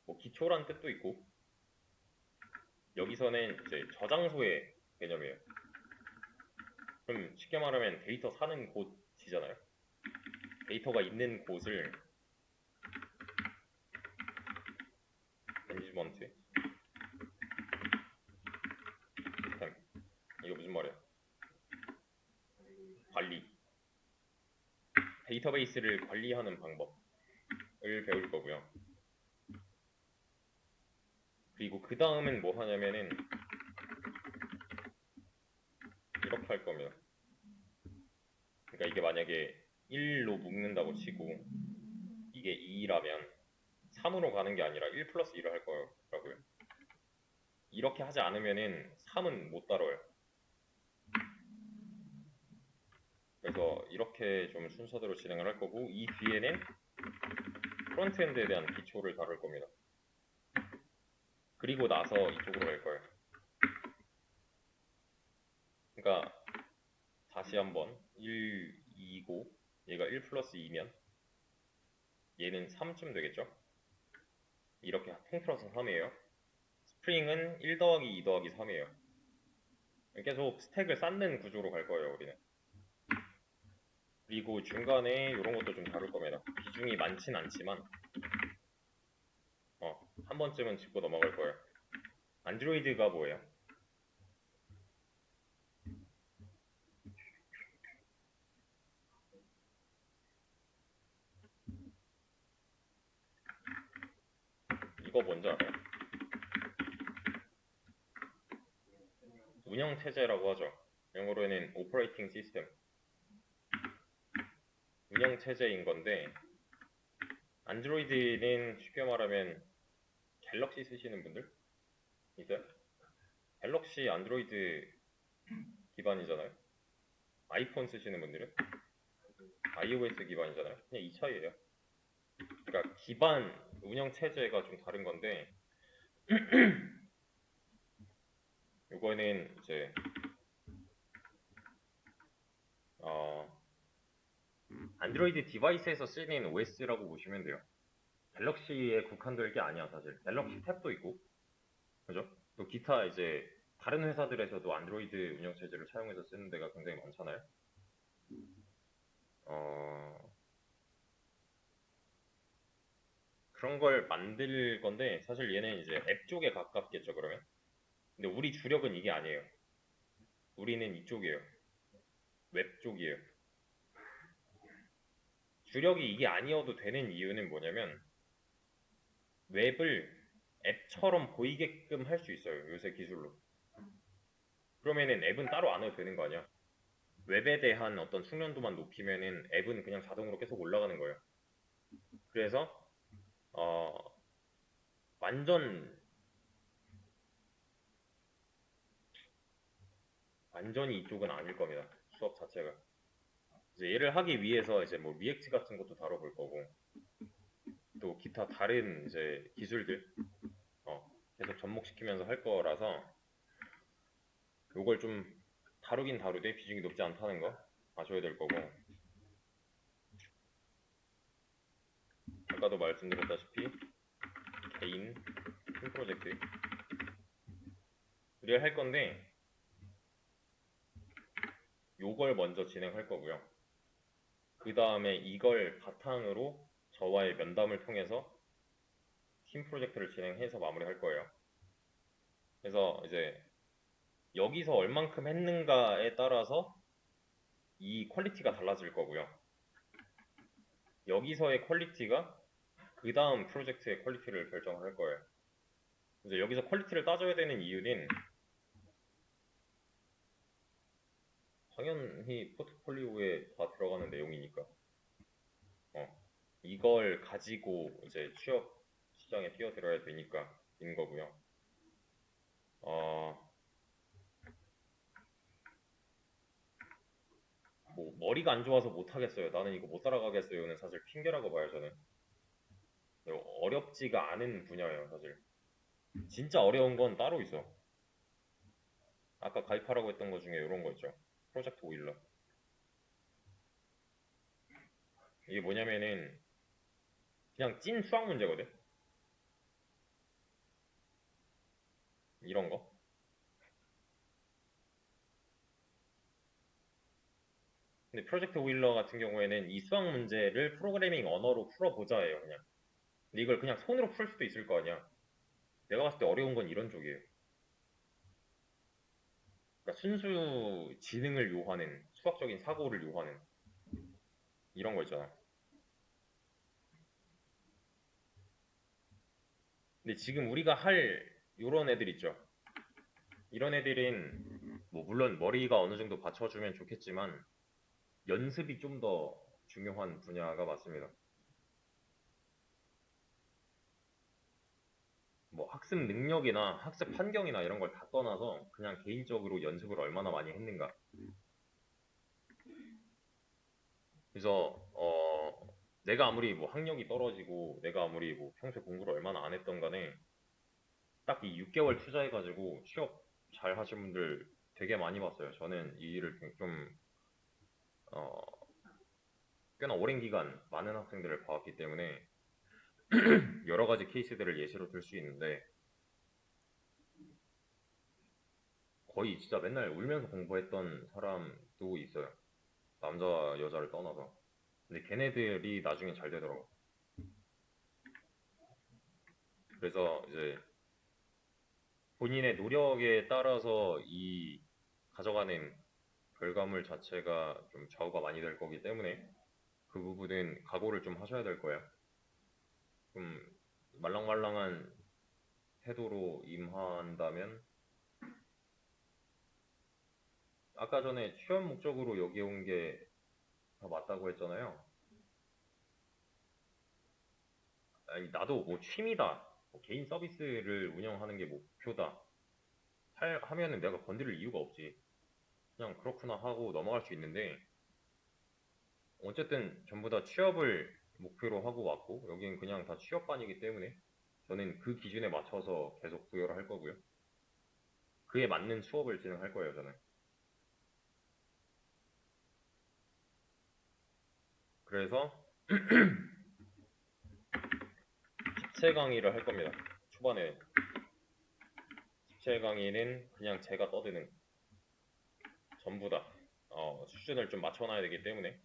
뭐 기초란 뜻도 있고 여기서는 이제 저장소의 개념이에요. 그럼 쉽게 말하면 데이터 사는 곳이잖아요. 데이터가 있는 곳을 매니지먼트 시스템 이거 무슨 말이야? 관리 데이터베이스를 관리하는 방법을 배울 거고요. 그리고 그 다음은 뭐 하냐면은 이렇게 할 겁니다. 그러니까 이게 만약에 1로 묶는다고 치고 이게 2라면 3으로 가는 게 아니라 1 플러스 2를 할 거라고요. 이렇게 하지 않으면은 3은 못 다뤄요. 그래서 이렇게 좀 순서대로 진행을 할 거고 이 뒤에는 프론트엔드에 대한 기초를 다룰 겁니다. 그리고 나서 이쪽으로 갈 거예요. 그러니까 다시 한번 1, 2고 얘가 1 플러스 2면 얘는 3쯤 되겠죠? 이렇게 통틀어서 3이에요. 스프링은 1 더하기 2 더하기 3이에요. 계속 스택을 쌓는 구조로 갈 거예요, 우리는. 그리고 중간에 이런 것도 좀 다룰 겁니다. 비중이 많진 않지만 한 번쯤은 짚고 넘어갈 거예요. 안드로이드가 뭐예요? 이거 뭔지 알아요? 운영체제라고 하죠. 영어로는 Operating System. 운영체제인 건데 안드로이드는 쉽게 말하면 갤럭시 쓰시는 분들 있어요? 갤럭시 안드로이드 기반이잖아요. 아이폰 쓰시는 분들은 iOS 기반이잖아요. 그냥 이 차이예요. 그러니까 기반 운영 체제가 좀 다른 건데 이거는 이제 안드로이드 디바이스에서 쓰이는 OS라고 보시면 돼요. 갤럭시에 국한될 게 아니야 사실. 갤럭시 탭도 있고, 그죠? 또 기타 이제 다른 회사들에서도 안드로이드 운영 체제를 사용해서 쓰는 데가 굉장히 많잖아요. 그런 걸 만들 건데 사실 얘는 이제 앱 쪽에 가깝겠죠 그러면. 근데 우리 주력은 이게 아니에요. 우리는 이쪽이에요. 웹 쪽이에요. 주력이 이게 아니어도 되는 이유는 뭐냐면 웹을 앱처럼 보이게끔 할 수 있어요. 요새 기술로. 그러면은 앱은 따로 안 해도 되는 거 아니야. 웹에 대한 어떤 숙련도만 높이면은 앱은 그냥 자동으로 계속 올라가는 거예요. 그래서 어, 완전히 이쪽은 아닐 겁니다. 수업 자체가. 이제 얘를 하기 위해서 이제 뭐 리액트 같은 것도 다뤄볼 거고 또 기타 다른 이제 기술들 계속 접목시키면서 할 거라서 요걸 좀 다루긴 다루되 비중이 높지 않다는 거 아셔야 될 거고 아까도 말씀드렸다시피 개인 팀 프로젝트 우리가 할 건데 요걸 먼저 진행할 거고요. 그 다음에 이걸 바탕으로 저와의 면담을 통해서 팀 프로젝트를 진행해서 마무리할 거예요. 그래서 이제 여기서 얼만큼 했는가에 따라서 이 퀄리티가 달라질 거고요. 여기서의 퀄리티가 그 다음 프로젝트의 퀄리티를 결정할 거예요. 이제 여기서 퀄리티를 따져야 되는 이유는 당연히 포트폴리오에 다 들어가는 내용이니까. 이걸 가지고 이제 취업 시장에 뛰어들어야 되니까 인 거고요. 뭐 머리가 안 좋아서 못 하겠어요. 나는 이거 못 따라가겠어요는 사실 핑계라고 봐요, 저는. 어렵지가 않은 분야예요, 사실. 진짜 어려운 건 따로 있어. 아까 가입하라고 했던 것 중에 이런 거 있죠. 프로젝트 오일러. 이게 뭐냐면은 그냥 찐 수학 문제거든. 이런 거. 근데 프로젝트 오일러 같은 경우에는 이 수학 문제를 프로그래밍 언어로 풀어보자예요, 그냥. 근데 이걸 그냥 손으로 풀 수도 있을 거 아니야. 내가 봤을 때 어려운 건 이런 쪽이에요. 그러니까 순수 지능을 요하는, 수학적인 사고를 요하는 이런 거 있잖아. 근데 지금 우리가 할 요런 애들 있죠. 이런 애들은 뭐 물론 머리가 어느 정도 받쳐주면 좋겠지만 연습이 좀 더 중요한 분야가 맞습니다. 뭐 학습 능력이나 학습 환경이나 이런 걸 다 떠나서 그냥 개인적으로 연습을 얼마나 많이 했는가. 그래서 내가 아무리 뭐 학력이 떨어지고 내가 아무리 뭐 평소에 공부를 얼마나 안 했던 간에 딱 이 6개월 투자해가지고 취업 잘 하신 분들 되게 많이 봤어요. 저는 이 일을 좀 어, 꽤나 오랜 기간 많은 학생들을 봐왔기 때문에 여러 가지 케이스들을 예시로 들 수 있는데 거의 진짜 맨날 울면서 공부했던 사람도 있어요. 남자 여자를 떠나서. 근데 걔네들이 나중에 잘 되더라고. 그래서 이제 본인의 노력에 따라서 이 가져가는 결과물 자체가 좀 좌우가 많이 될 거기 때문에 그 부분은 각오를 좀 하셔야 될 거예요. 좀 말랑말랑한 태도로 임한다면 아까 전에 취업 목적으로 여기 온 게 다 맞다고 했잖아요. 아니, 나도 뭐 취미다, 뭐 개인 서비스를 운영하는 게 목표다 하면은 내가 건드릴 이유가 없지. 그냥 그렇구나 하고 넘어갈 수 있는데 어쨌든 전부 다 취업을 목표로 하고 왔고 여기는 그냥 다 취업반이기 때문에 저는 그 기준에 맞춰서 계속 부여를 할 거고요. 그에 맞는 수업을 진행할 거예요, 저는. 그래서 집체 강의를 할 겁니다. 초반에 집체 강의는 그냥 제가 떠드는 전부 다 수준을 좀 맞춰놔야 되기 때문에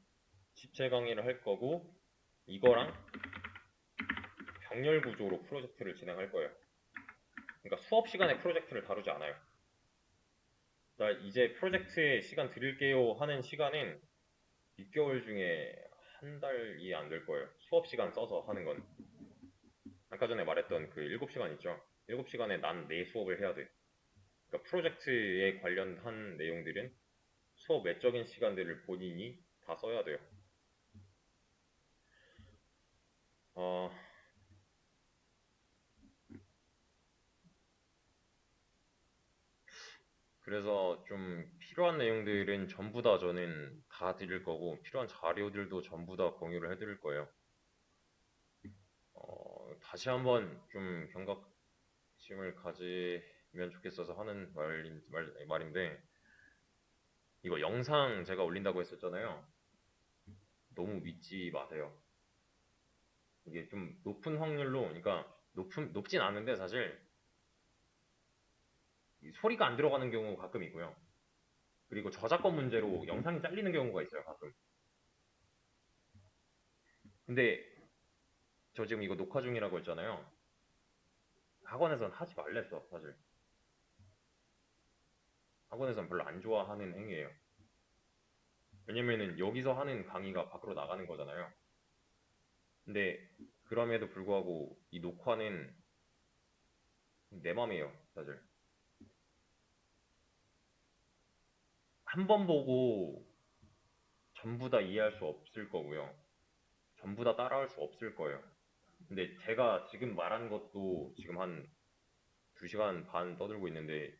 집체 강의를 할 거고 이거랑 병렬 구조로 프로젝트를 진행할 거예요. 그러니까 수업 시간에 프로젝트를 다루지 않아요. 나 이제 프로젝트에 시간 드릴게요 하는 시간은 6개월 중에 한 달이 안 될 거예요. 수업 시간 써서 하는 건. 아까 전에 말했던 그 7시간 있죠. 7시간에 난 내 수업을 해야 돼. 그러니까 프로젝트에 관련한 내용들은 수업 외적인 시간들을 본인이 다 써야 돼요. 어, 그래서 좀 필요한 내용들은 전부 다 저는 다 드릴 거고 필요한 자료들도 전부 다 공유를 해드릴 거예요. 다시 한번 좀 경각심을 가지면 좋겠어서 하는 말인데 이거 영상 제가 올린다고 했었잖아요. 너무 믿지 마세요. 이게 좀 높은 확률로, 그러니까 높진 않은데 사실 소리가 안 들어가는 경우가 가끔 있고요. 그리고 저작권 문제로 영상이 잘리는 경우가 있어요, 가끔. 근데 저 지금 이거 녹화 중이라고 했잖아요. 학원에서는 하지 말랬어, 사실. 학원에서는 별로 안 좋아하는 행위예요. 왜냐면은 여기서 하는 강의가 밖으로 나가는 거잖아요. 근데 그럼에도 불구하고 이 녹화는 내 맘이에요, 사실. 한 번 보고 전부 다 이해할 수 없을 거고요. 전부 다 따라할 수 없을 거예요. 근데 제가 지금 말한 것도 지금 한 2시간 반 떠들고 있는데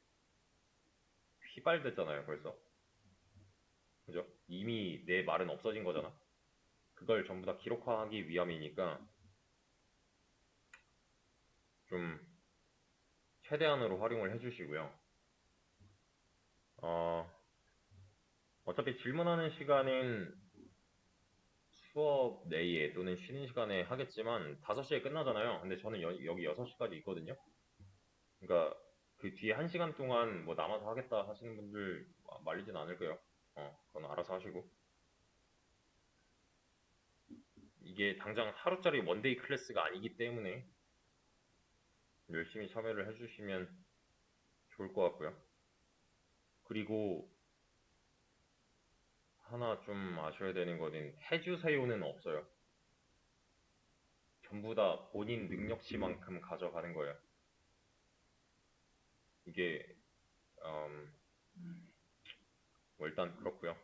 휘발됐잖아요, 벌써. 그죠? 이미 내 말은 없어진 거잖아. 그걸 전부 다 기록화하기 위함이니까 좀 최대한으로 활용을 해주시고요. 어, 어차피 질문하는 시간은 수업 내에 또는 쉬는 시간에 하겠지만 5시에 끝나잖아요. 근데 저는 여기 6시까지 있거든요. 그러니까 그 뒤에 1시간 동안 뭐 남아서 하겠다 하시는 분들 말리진 않을 거예요. 그건 알아서 하시고. 이게 당장 하루짜리 원데이 클래스가 아니기 때문에 열심히 참여를 해주시면 좋을 것 같고요. 그리고 하나 좀 아셔야 되는 거는 해주세요는 없어요. 전부 다 본인 능력치만큼 가져가는 거예요. 이게 뭐 일단 그렇고요.